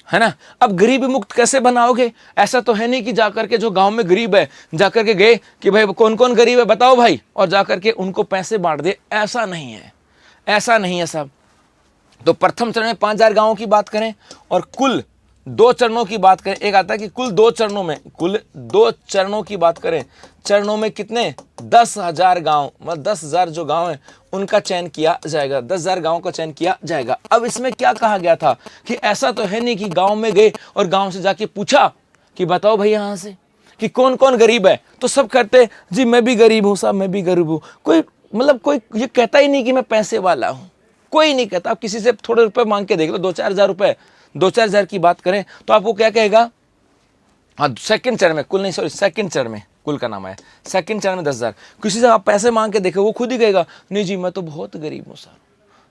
है ना। अब गरीबी मुक्त कैसे बनाओगे, ऐसा तो है नहीं कि जाकर के जो गांव में गरीब है जाकर के गए कि भाई कौन कौन गरीब है बताओ भाई, और जाकर के उनको पैसे बांट दे, ऐसा नहीं है, ऐसा नहीं है साहब। तो प्रथम चरण में 5000 गांवों की बात करें, और कुल 2 चरणों की बात करें, एक आता है कि कुल 2 चरणों की बात करें, चरणों में कितने, 10,000 गांव, मतलब 10,000 जो गांव है उनका चयन किया जाएगा, 10,000 गांवों का चयन किया जाएगा। अब इसमें क्या कहा गया था कि ऐसा तो है नहीं कि गांव में गए और गांव से जाके पूछा कि बताओ भाई यहां से कि कौन कौन गरीब है, तो सब कहते जी मैं भी गरीब हूं साहब, मैं भी गरीब हूं। कोई ये कहता ही नहीं कि मैं पैसे वाला हूं, कोई नहीं कहता। आप किसी से थोड़े रुपए मांग के देख लो, 2-4 हजार रुपए, 2-4 हजार की बात करें तो आपको क्या कहेगा, हाँ सेकंड चरण में, कुल नहीं सॉरी सेकंड चरण में, कुल का नाम है। सेकंड चरण में 10,000। किसी से आप पैसे मांग के देखे, वो खुद ही कहेगा नहीं जी मैं तो बहुत गरीब हूँ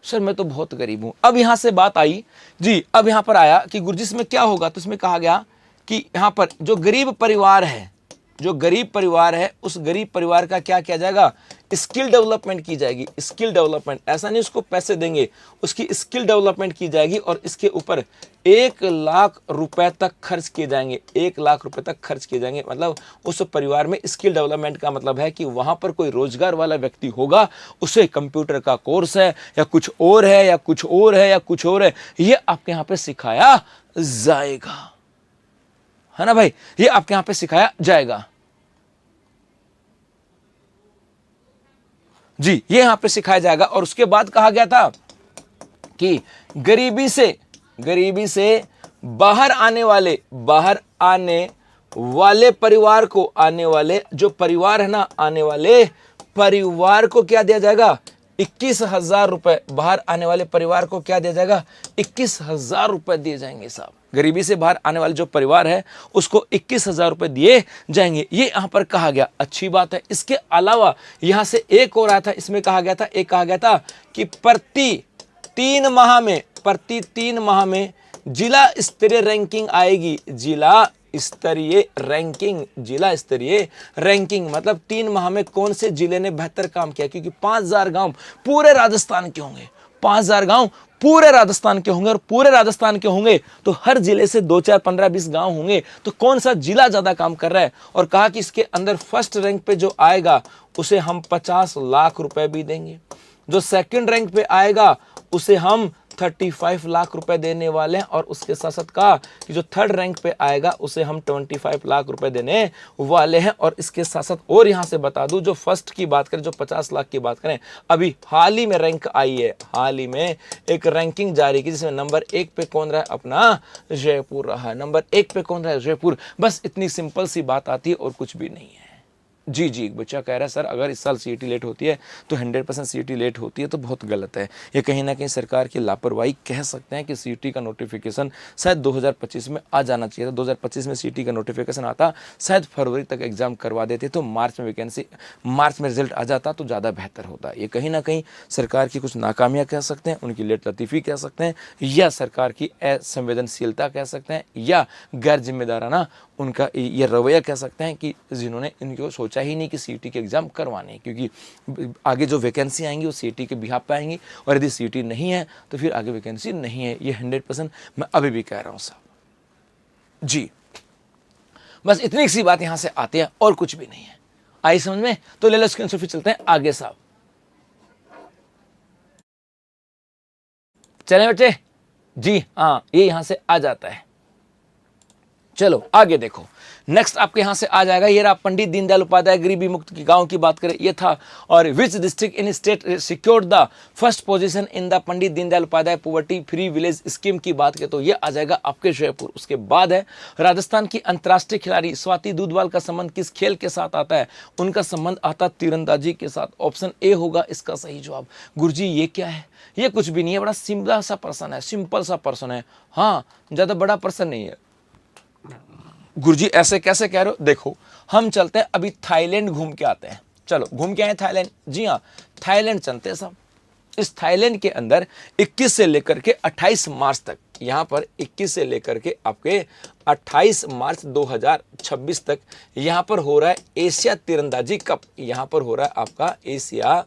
सर मैं तो बहुत गरीब हूँ। अब यहाँ से बात आई जी, अब यहाँ पर आया कि गुरुजी इसमें क्या होगा, तो इसमें कहा गया कि यहाँ पर जो गरीब परिवार है, जो गरीब परिवार है उस गरीब परिवार का क्या किया जाएगा, स्किल डेवलपमेंट की जाएगी। स्किल डेवलपमेंट, ऐसा नहीं उसको पैसे देंगे, उसकी स्किल डेवलपमेंट की जाएगी और इसके ऊपर 1,00,000 रुपए तक खर्च किए जाएंगे। 1,00,000 रुपए तक खर्च किए जाएंगे। मतलब उस परिवार में स्किल डेवलपमेंट का मतलब है कि वहां पर कोई रोजगार वाला व्यक्ति होगा, उसे कंप्यूटर का कोर्स है या कुछ और है या कुछ और है या कुछ और है, ये आपके यहाँ पे सिखाया जाएगा, है ना भाई, ये आपके यहां पे सिखाया जाएगा जी, ये यहां पे सिखाया जाएगा। और उसके बाद कहा गया था कि गरीबी से बाहर आने वाले परिवार को, आने वाले जो परिवार है ना, आने वाले परिवार को क्या दिया जाएगा, 21,000 रुपए। बाहर आने वाले परिवार को क्या दिया जाएगा, 21,000 रुपए दिए जाएंगे साहब। गरीबी से बाहर आने वाले जो परिवार है उसको 21,000 रुपए दिए जाएंगे, ये यहां पर कहा गया। अच्छी बात है। इसके अलावा यहां से एक और आया था, इसमें कहा गया था कि प्रति 3 माह में जिला स्तरीय रैंकिंग आएगी। जिला स्तरीय रैंकिंग मतलब 3 माह में कौन से जिले ने बेहतर काम किया, क्योंकि 5,000 गांव पूरे राजस्थान के होंगे, 5,000 गांव पूरे राजस्थान के होंगे, और पूरे राजस्थान के होंगे तो हर जिले से 2, 4, 15, 20 गांव होंगे, तो कौन सा जिला ज्यादा काम कर रहा है। और कहा कि इसके अंदर फर्स्ट रैंक पे जो आएगा उसे हम 50 लाख रुपए भी देंगे, जो सेकंड रैंक पे आएगा उसे हम 35 लाख रुपए देने वाले हैं, और उसके साथ साथ कहा कि जो थर्ड रैंक पे आएगा उसे हम 25 लाख रुपए देने वाले हैं। और इसके साथ साथ और यहां से बता दूं, जो फर्स्ट की बात करें, जो 50 लाख की बात करें, अभी हाल ही में रैंक आई है, हाल ही में एक रैंकिंग जारी की जिसमें नंबर 1 पे कौन रहा है, अपना जयपुर रहा है। नंबर 1 पे कौन रहा है, जयपुर। बस इतनी सिंपल सी बात आती है और कुछ भी नहीं है। जी एक बच्चा कह रहा है सर अगर इस साल सीईटी लेट होती है तो 100% सीईटी लेट होती है, तो बहुत गलत है। ये कहीं ना कहीं सरकार की लापरवाही कह सकते हैं कि सीईटी का नोटिफिकेशन शायद 2025 में आ जाना चाहिए था। 2025 में सीईटी का नोटिफिकेशन आता, शायद फरवरी तक एग्जाम करवा देते तो मार्च में रिजल्ट आ जाता तो ज़्यादा बेहतर होता। ये कहीं ना कहीं सरकार की कुछ नाकामियाँ कह सकते हैं, उनकी लेट लतीफ़ी कह सकते हैं, या सरकार की असंवेदनशीलता कह सकते हैं, या गैर जिम्मेदाराना उनका ये रवैया कह सकते हैं कि जिन्होंने इनको सोचा ही नहीं कि सीईटी के एग्ज़ाम करवाने, क्योंकि आगे जो वैकेंसी आएंगी वो सीईटी के बिहाफ पे आएंगी, और यदि सीईटी नहीं है तो फिर आगे वैकेंसी नहीं है। ये 100% मैं अभी भी कह रहा हूँ साहब जी। बस इतनी सी बात यहाँ से आती है और कुछ भी नहीं है। आई समझ में? तो ले लो स्क्रीन, फिर चलते हैं आगे साहब। चलें बच्चे जी, हाँ ये यहां से आ जाता है। चलो आगे देखो, नेक्स्ट आपके यहां से आ जाएगा, ये रहा पंडित दीनदयाल उपाध्याय गरीबी मुक्त की गांव की बात करें ये था। और which district in state secured the first position in the Pandit Deendayal Upadhyay poverty free village scheme की बात करें तो ये आ जाएगा आपके जयपुर। उसके बाद है राजस्थान की अंतर्राष्ट्रीय खिलाड़ी स्वाति दूधवाल का संबंध किस खेल के साथ आता है, उनका संबंध आता तीरंदाजी के साथ। ऑप्शन ए होगा इसका सही जवाब। गुरुजी ये क्या है? ये कुछ भी नहीं है, बड़ा सिंपल सा पर्सन है, सिंपल सा पर्सन है, हाँ ज्यादा बड़ा पर्सन नहीं है। गुरुजी ऐसे कैसे कह रहे हो? देखो हम चलते हैं अभी थाईलैंड घूम के आते हैं। चलो घूम के आए थाईलैंड, जी हाँ थाईलैंड चलते हैं सब। इस थाईलैंड के अंदर 21 से लेकर के 28 मार्च तक, यहाँ पर 21 से लेकर के आपके 28 मार्च 2026 तक यहाँ पर हो रहा है एशिया तीरंदाजी कप। यहाँ पर हो रहा है आपका एशिया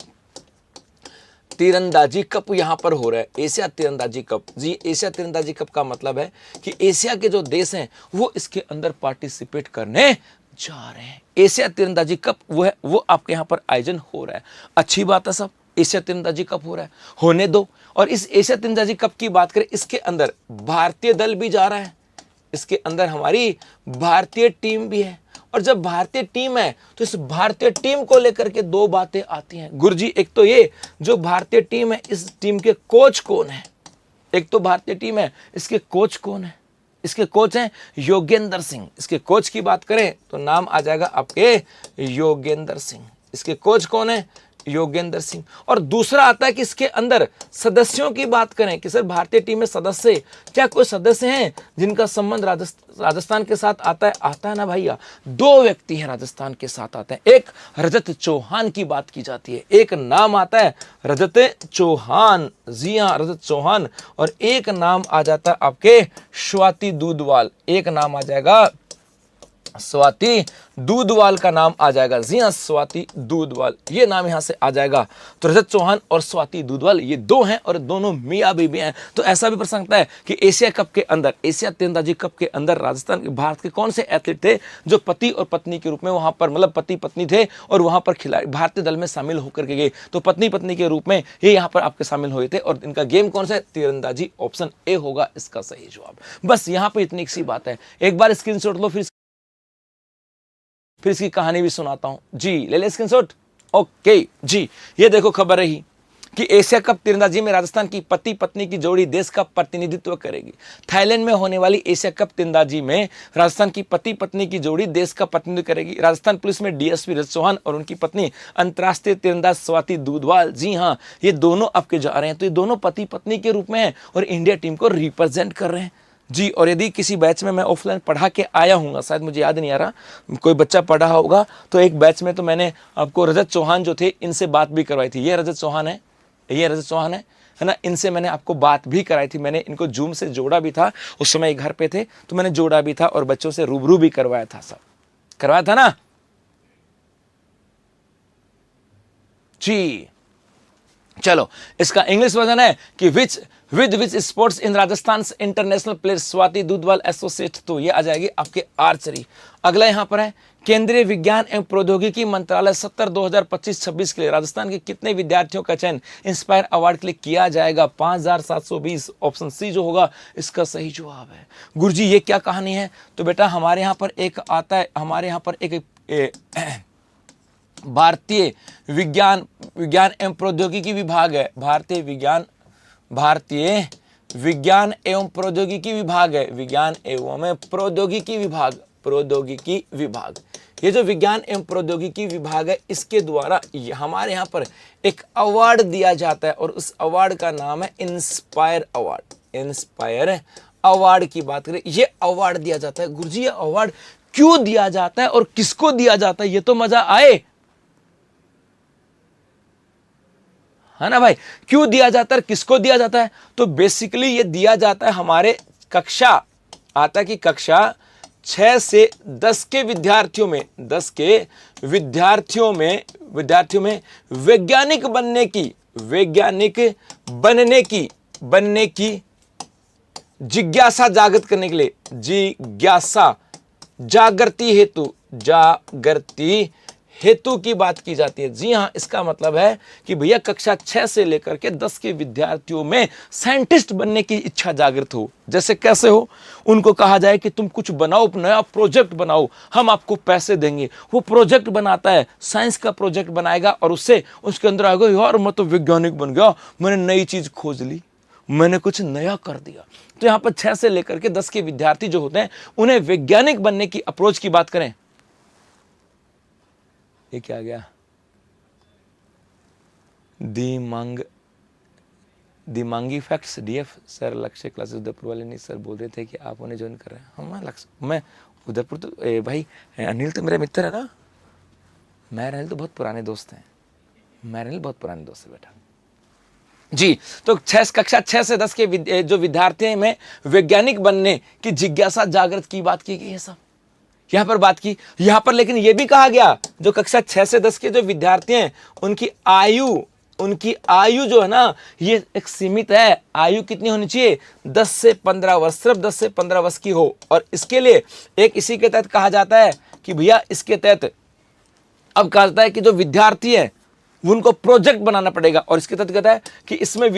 तीरंदाजी कप, यहाँ पर हो रहा है एशिया तीरंदाजी कप। जी एशिया तीरंदाजी कप का मतलब है कि एशिया के जो देश हैं वो इसके अंदर पार्टिसिपेट करने जा रहे हैं। एशिया तीरंदाजी कप वो है, वो आपके यहाँ पर आयोजन हो रहा है। अच्छी बात है सब, एशिया तीरंदाजी कप हो रहा है, होने दो। और इस एशिया तीरंदाजी कप की बात करें, इसके अंदर भारतीय दल भी जा रहा है, इसके अंदर हमारी भारतीय टीम भी है। और जब भारतीय टीम है तो इस भारतीय टीम को लेकर के दो बातें आती हैं गुरुजी। एक तो ये जो भारतीय टीम है, इस टीम के कोच कौन है? एक तो भारतीय टीम है, इसके कोच कौन है? इसके कोच हैं योगेंद्र सिंह। इसके कोच की बात करें तो नाम आ जाएगा आपके योगेंद्र सिंह। इसके कोच कौन है? योगेंद्र सिंह। और दूसरा आता है कि इसके अंदर सदस्यों की बात करें कि सर भारतीय टीम में सदस्य क्या कोई सदस्य हैं जिनका संबंध राजस्थान के साथ आता है ना भैया। 2 व्यक्ति हैं राजस्थान के साथ आते हैं। एक रजत चौहान की बात की जाती है, एक नाम आता है रजत चौहान, जी हाँ रजत चौहान। और एक नाम आ जाता है आपके स्वाति दूधवाल, एक नाम आ जाएगा स्वाति दूधवाल का नाम आ जाएगा, जी हाँ स्वाति दूधवाल, ये नाम यहां से आ जाएगा। तो रजत चौहान और स्वाति दूधवाल ये 2 हैं और दोनों मियां बीबी हैं। तो ऐसा भी प्रश्न आता है कि एशिया कप के अंदर, एशिया तीरंदाजी कप के अंदर भारत के कौन से एथलीट थे जो पति और पत्नी के रूप में वहां पर, मतलब पति पत्नी थे और वहां पर खिलाड़ी भारतीय दल में शामिल होकर के गए। तो पत्नी पत्नी के रूप में ये यहाँ पर आपके शामिल हुए थे और इनका गेम कौन सा है, तीरंदाजी। ऑप्शन ए होगा इसका सही जवाब। बस यहाँ पर इतनी सी बात है। एक बार स्क्रीनशॉट लो, फिर इसकी कहानी भी सुनाता हूं जी। ले ले स्क्रीनशॉट। ओके जी, ये देखो खबर रही कि एशिया कप तीरंदाजी में राजस्थान की पति पत्नी की जोड़ी देश का प्रतिनिधित्व करेगी। थाईलैंड में होने वाली एशिया कप तीरंदाजी में राजस्थान की पति पत्नी की जोड़ी देश का प्रतिनिधित्व करेगी। राजस्थान पुलिस में डीएसपी रजत चौहान और उनकी पत्नी अंतर्राष्ट्रीय तीरंदाज स्वाति दूधवाल, जी हाँ ये दोनों आपके जा रहे हैं। तो ये दोनों पति पत्नी के रूप में हैं और इंडिया टीम को रिप्रेजेंट कर रहे हैं जी। और यदि किसी बैच में मैं ऑफलाइन पढ़ा के आया हूँ, शायद मुझे याद नहीं आ रहा, कोई बच्चा पढ़ा होगा, तो एक बैच में तो मैंने आपको रजत चौहान जो थे इनसे बात भी करवाई थी। ये रजत चौहान है, ये रजत चौहान है ना, इनसे मैंने आपको बात भी कराई थी। मैंने इनको जूम से जोड़ा भी था, उस समय घर पे थे तो मैंने जोड़ा भी था और बच्चों से रूबरू भी करवाया था, सब करवाया था ना जी। चलो इसका इंग्लिश वर्जन है कि with which sports in Rajasthan international player Swati Dudhwal associate. तो ये आ जाएगी आपके आर्चरी। अगला यहां पर है केंद्रीय विज्ञान एवं प्रौद्योगिकी मंत्रालय 2025-26 के लिए राजस्थान के कितने विद्यार्थियों का चयन इंस्पायर अवार्ड के लिए किया जाएगा। 5720। ऑप्शन सी जो होगा इसका सही जवाब है। गुरुजी ये क्या कहानी है। तो बेटा हमारे यहाँ पर एक आता है, हमारे यहाँ पर एक भारतीय विज्ञान एवं प्रौद्योगिकी विभाग है, भारतीय विज्ञान एवं प्रौद्योगिकी विभाग है, विज्ञान एवं प्रौद्योगिकी विभाग। ये जो विज्ञान एवं प्रौद्योगिकी विभाग है इसके द्वारा हमारे यहाँ पर एक अवार्ड दिया जाता है और उस अवार्ड का नाम है इंस्पायर अवार्ड। इंस्पायर अवार्ड की बात करें, ये अवार्ड दिया जाता है। गुरुजी ये अवार्ड क्यों दिया जाता है और किसको दिया जाता है, ये तो मजा आए, है ना भाई। क्यों दिया जाता है, किसको दिया जाता है। तो बेसिकली ये दिया जाता है हमारे कक्षा आता है कि कक्षा 6 से 10 के विद्यार्थियों में, 10 के विद्यार्थियों में वैज्ञानिक बनने की जिज्ञासा जागृत करने के लिए, जिज्ञासा जागृति हेतु की बात की जाती है। जी हाँ, इसका मतलब है कि भैया कक्षा 6 से लेकर के 10 के विद्यार्थियों में साइंटिस्ट बनने की इच्छा जागृत हो। जैसे कैसे हो, उनको कहा जाए कि तुम कुछ बनाओ, नया प्रोजेक्ट बनाओ, हम आपको पैसे देंगे। वो प्रोजेक्ट बनाता है, साइंस का प्रोजेक्ट बनाएगा और उसके अंदर आएगा यार मैं तो वैज्ञानिक बन गया, मैंने नई चीज खोज ली, मैंने कुछ नया कर दिया। तो यहाँ पर 6 से लेकर के 10 के विद्यार्थी जो होते हैं उन्हें वैज्ञानिक बनने की अप्रोच की बात करें। ये क्या गया, दिमागी फैक्ट्स डीएफ सर लक्ष्य क्लासेस उदयपुर वाले नहीं सर बोल रहे थे कि आप उन्हें ज्वाइन कर रहे हैं। हाँ मैं उदयपुर तो भाई अनिल तो मेरा मित्र है ना, मैं अनिल तो बहुत पुराने दोस्त हैं, मैं अनिल बहुत पुराने दोस्त है बेटा जी। तो कक्षा 6 से 10 के जो विद्यार्थी में वैज्ञानिक बनने की जिज्ञासा जागृत की बात की गई है सब यहां पर बात की। यहां पर लेकिन यह भी कहा गया जो कक्षा 6 से 10 के जो विद्यार्थी हैं उनकी आयु जो है ना ये एक सीमित है। आयु कितनी होनी चाहिए, 10 से 15 वर्ष, सिर्फ 10 से 15 वर्ष की हो। और इसके लिए एक इसी के तहत कहा जाता है कि भैया इसके तहत अब कहा जाता है कि जो विद्यार्थी है उनको प्रोजेक्ट बनाना पड़ेगा। और इसके तहत कहता है कि इसमें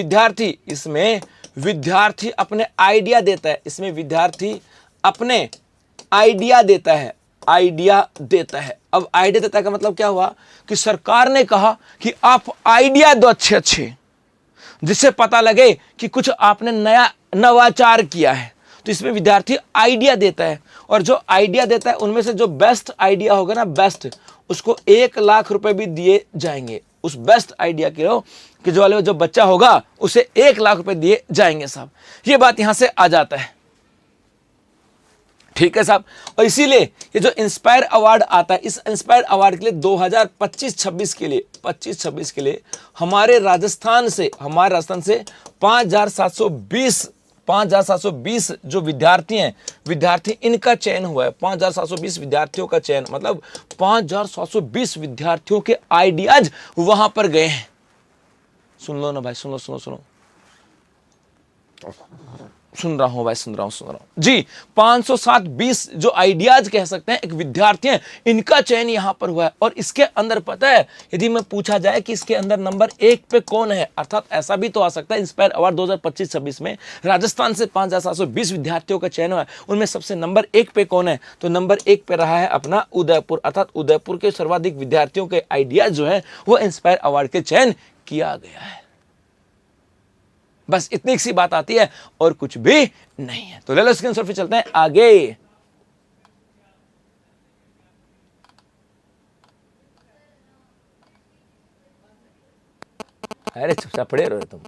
विद्यार्थी अपने आइडिया देता है, इसमें विद्यार्थी अपने आइडिया देता है। अब आइडिया देता है का मतलब क्या हुआ कि सरकार ने कहा कि आप आइडिया दो अच्छे जिससे पता लगे कि कुछ आपने नया नवाचार किया है। तो इसमें विद्यार्थी आइडिया देता है और जो आइडिया देता है उनमें से जो बेस्ट आइडिया होगा ना, बेस्ट, उसको 1 लाख रुपए भी दिए जाएंगे। उस बेस्ट आइडिया के हो कि जो वाले जो बच्चा होगा उसे 1 लाख रुपए दिए जाएंगे साहब। ये बात यहां से आ जाता है, ठीक है साहब। और इसीलिए ये जो इंस्पायर अवार्ड आता है, इस इंस्पायर अवार्ड के लिए 2025-26 के लिए 25-26 के लिए हमारे राजस्थान से 5,720 जो विद्यार्थी इनका चयन हुआ है। 5,720 विद्यार्थियों का चयन, मतलब 5,720 विद्यार्थियों के आइडियाज वहां पर गए हैं। सुन लो ना भाई, सुन लो। सुन रहा हूं जी। 520 जो आइडियाज कह सकते हैं एक विद्यार्थी हैं, इनका चयन यहां पर हुआ है। और इसके अंदर पता है, यदि मैं पूछा जाए कि इसके अंदर नंबर 1 पे कौन है, अर्थात ऐसा भी तो आ सकता है इंस्पायर अवार्ड 2025-26 में राजस्थान से 5,720 विद्यार्थियों का चयन हुआ है, उनमें सबसे नंबर 1 पे कौन है, तो नंबर 1 पे रहा है अपना उदयपुर। अर्थात उदयपुर के सर्वाधिक विद्यार्थियों के आइडियाज जो है वो इंस्पायर अवार्ड के चयन किया गया है। बस इतनी सी बात आती है और कुछ भी नहीं है। तो ले लो स्क्रीनशॉट, फिर चलते हैं आगे। अरे चुपचाप पड़े रहो तुम।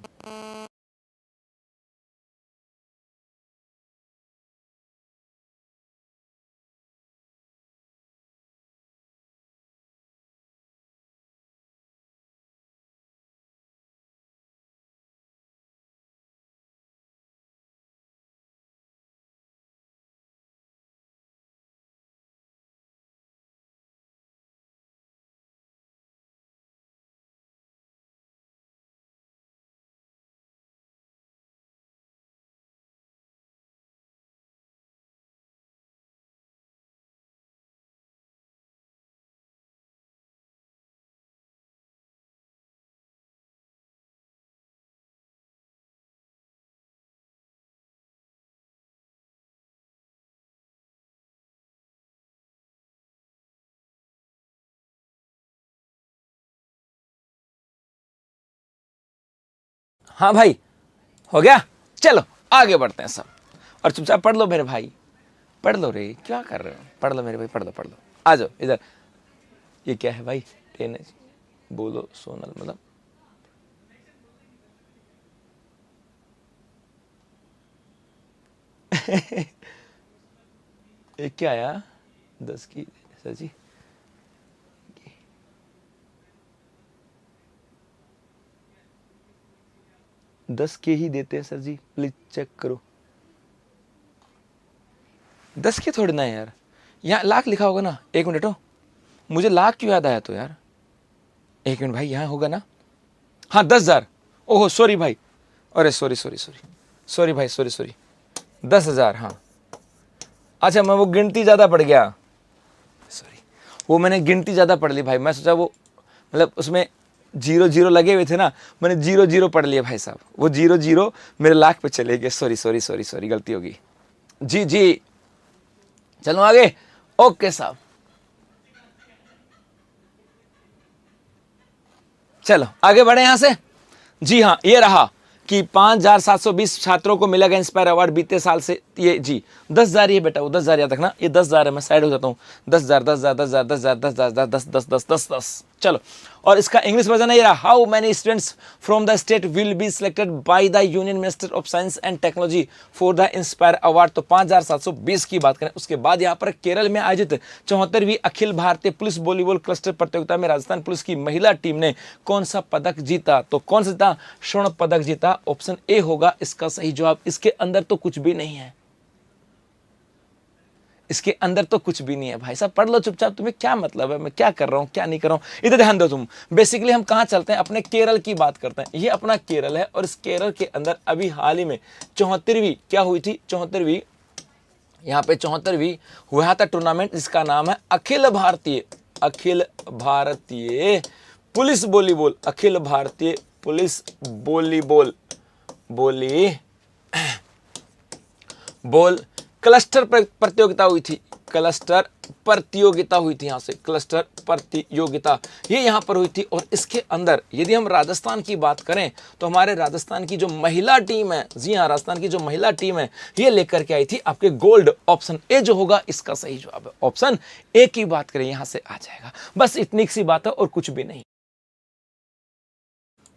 हाँ भाई, हो गया, चलो आगे बढ़ते हैं सब। और चुपचाप पढ़ लो मेरे भाई, पढ़ लो रे, क्या कर रहे हो, पढ़ लो मेरे भाई, पढ़ लो। आ जाओ इधर। ये क्या है भाई, टेनिस बोलो सोनल, मतलब ये क्या आया 10 की सर जी, 10 के ही देते हैं सर जी, प्लीज चेक करो। 10 के थोड़ी ना है यार, यहाँ लाख लिखा होगा ना। एक मिनट हो, मुझे लाख क्यों याद आया तो यार, एक मिनट भाई, यहाँ होगा ना। हाँ 10,000, ओहो सॉरी भाई, अरे सॉरी भाई, सॉरी 10,000। हाँ अच्छा, मैं वो गिनती ज़्यादा पड़ गया, सॉरी, वो मैंने गिनती ज़्यादा पढ़ ली भाई। मैं सोचा वो मतलब उसमें 0 लगे हुए थे ना, मैंने 0 पढ़ लिया भाई साहब। वो 0 मेरे लाख पे चले गए, सॉरी, गलती होगी जी। चलो आगे, ओके साहब, चलो आगे बढ़े यहां से। जी हाँ, ये रहा कि 5,720 छात्रों को मिलेगा इंस्पायर अवार्ड बीते साल से। ये जी 10,000, ये बेटा वो 10,000 याद रखना, ये 10,000 है, मैं साइड हो जाता हूँ। 10,000। चलो, और इसका इंग्लिश वर्जन है ये रहा, how many students from the state will be selected by the union minister of science and technology for the inspire award. तो 5,720 की बात करें। उसके बाद यहाँ पर केरल में आयोजित 74वीं Akhil Bharatiya police volleyball cluster प्रतियोगिता में राजस्थान पुलिस की महिला टीम ने कौन सा पदक जीता, तो कौन सा जीता, स्वर्ण पदक जीता। ऑप्शन ए होगा इसका सही जवाब। इसके अंदर तो कुछ भी नहीं है, इसके अंदर तो कुछ भी नहीं है भाई साहब, पढ़ लो चुपचाप। तुम्हें क्या मतलब है मैं क्या कर रहा हूं क्या नहीं कर रहा हूं, इधर ध्यान दो तुम। बेसिकली हम कहां चलते हैं, अपने केरल की बात करते हैं। ये अपना केरल है और इस केरल के अंदर अभी हाल ही में 74वीं क्या हुई थी, 74वीं यहाँ पे 74वीं हुआ था टूर्नामेंट, जिसका नाम है Akhil Bharatiya police volleyball, Akhil Bharatiya police volleyball cluster प्रतियोगिता हुई थी। क्लस्टर प्रतियोगिता हुई थी, यहां से क्लस्टर प्रतियोगिता ये यहां पर हुई थी। और इसके अंदर यदि हम राजस्थान की बात करें तो हमारे राजस्थान की जो महिला टीम है, जी हां, राजस्थान की जो महिला टीम है ये लेकर के आई थी आपके गोल्ड। ऑप्शन ए जो होगा इसका सही जवाब है। ऑप्शन ए की बात करें यहां से आ जाएगा। बस इतनी सी बात है और कुछ भी नहीं,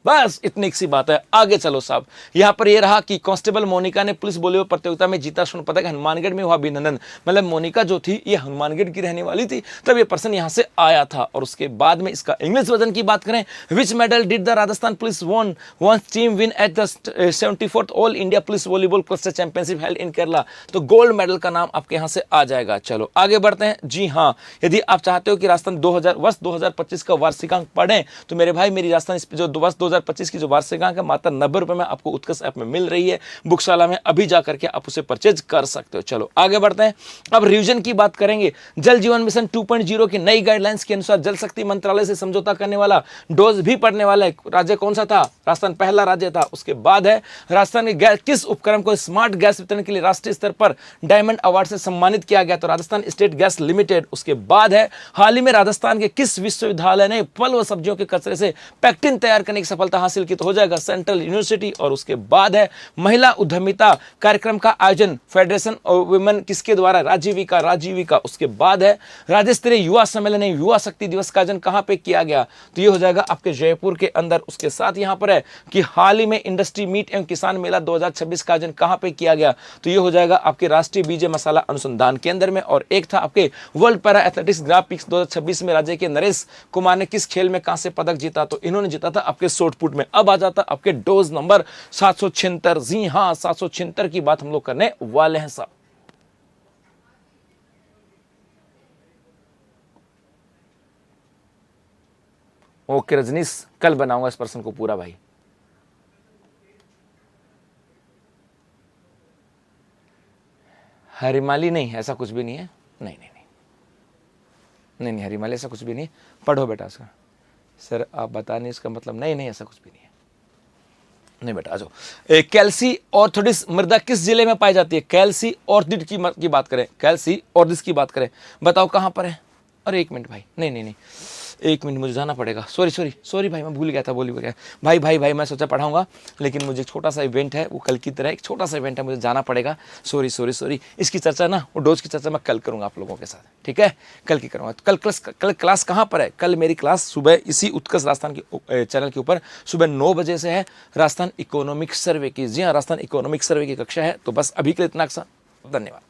बस इतनी सी बात है। आगे चलो साहब, यहां पर यह रहा कि कांस्टेबल मोनिका ने पुलिस बोलीवुड प्रतियोगिता में जीता स्वर्ण पदक, हनुमानगढ़ में हुआ अभिनंदन। मतलब मोनिका जो थी ये हनुमानगढ़ की रहने वाली थी, तब ये पर्सन यहां से आया था। और उसके बाद में इसका इंग्लिश वर्जन की बात करें, which medal did the Rajasthan police won one team win at the 74th all India police volleyball cluster championship held in Kerala. तो गोल्ड मेडल का नाम आपके यहां से आ जाएगा। चलो आगे बढ़ते हैं। जी हाँ, यदि आप चाहते हो कि राजस्थान 2025 का वार्षिकांक पढ़ें तो मेरे भाई मेरी राजस्थान जो वर्ष 2025 की जो वार्षिकांक है मात्र 90 रुपए में आपको उत्कर्ष ऐप में मिल रही है। बुकशाला में अभी जाकर के आप उसे परचेज कर सकते हो। चलो आगे बढ़ते हैं। अब रिवीजन की बात करेंगे। जल जीवन मिशन 2.0 की नई गाइडलाइंस के अनुसार जल शक्ति मंत्रालय से समझौता करने वाला, डोज भी पड़ने वाला है। राज्य कौन सा था? राजस्थान पहला राज्य था। उसके बाद है राजस्थान के गैस किस उपक्रम को स्मार्ट गैस वितरण के लिए राष्ट्रीय स्तर पर डायमंड अवार्ड से सम्मानित किया गया? तो राजस्थान स्टेट गैस लिमिटेड। उसके बाद है हाल ही में राजस्थान के किस विश्वविद्यालय ने फल व सब्जियों के कचरे से पैक्टिन तैयार करने की सफलता हासिल की? तो हो जाएगा सेंट्रल यूनिवर्सिटी। और उसके बाद है महिला उद्यमिता कार्यक्रम का आयोजन फेडरेशन ऑफ वुमेन किसके द्वारा? राजीविका। उसके बाद है राज्य स्तरीय युवा सम्मेलन युवा शक्ति दिवस का आयोजन कहां पे किया गया? तो ये हो जाएगा आपके जयपुर के अंदर। उसके साथ यहां पर है कि हाल ही में इंडस्ट्री मीट एवं किसान मेला 2026 का आयोजन कहां पे किया गया? तो ये हो जाएगा आपके राष्ट्रीय बीज मसाला अनुसंधान केंद्र में। और एक था आपके वर्ल्ड पैरा एथलेटिक्स ग्रां प्रिक्स 2026 में राज्य के नरेश कुमार ने किस खेल में कांस्य पदक जीता? तो इन्होंने जीता था आपके शॉटपुट में। अब आ जाता आपके डोज नंबर 776। जी हां, 776 की बात हम लोग करने वाले हैं साहब। ओके रजनीश, कल बनाऊंगा इस पर्सन को पूरा भाई। हरिमाली नहीं, ऐसा कुछ भी नहीं है। नहीं नहीं नहीं नहीं नहीं, हरिमाली ऐसा कुछ भी नहीं है। पढ़ो बेटा इसका। सर आप बता नहीं, इसका मतलब नहीं नहीं, ऐसा कुछ भी नहीं है। नहीं बेटा आ जाओ। कैल्सी ऑर्थोडिस मृदा किस जिले में पाई जाती है? कैल्सी ऑर्थिड की बात करें, कैल्सी ऑर्थिस की बात करें, बताओ कहां पर है? अरे एक मिनट भाई, नहीं नहीं नहीं, एक मिनट मुझे जाना पड़ेगा। सॉरी भाई, मैं भूल गया था, बोल गया भाई मैं सोचा पढ़ाऊंगा, लेकिन मुझे एक छोटा सा इवेंट है, वो कल की तरह एक छोटा सा इवेंट है, मुझे जाना पड़ेगा। सॉरी। इसकी चर्चा ना, वो डोज की चर्चा मैं कल करूंगा आप लोगों के साथ, ठीक है? कल की करूंगा। कल क्लास कहाँ पर है? कल मेरी क्लास सुबह इसी उत्कर्ष राजस्थान के चैनल के ऊपर सुबह 9 बजे से है, राजस्थान इकोनॉमिक सर्वे की। जी हाँ, राजस्थान इकोनॉमिक सर्वे की कक्षा है। तो बस अभी के लिए इतना। धन्यवाद।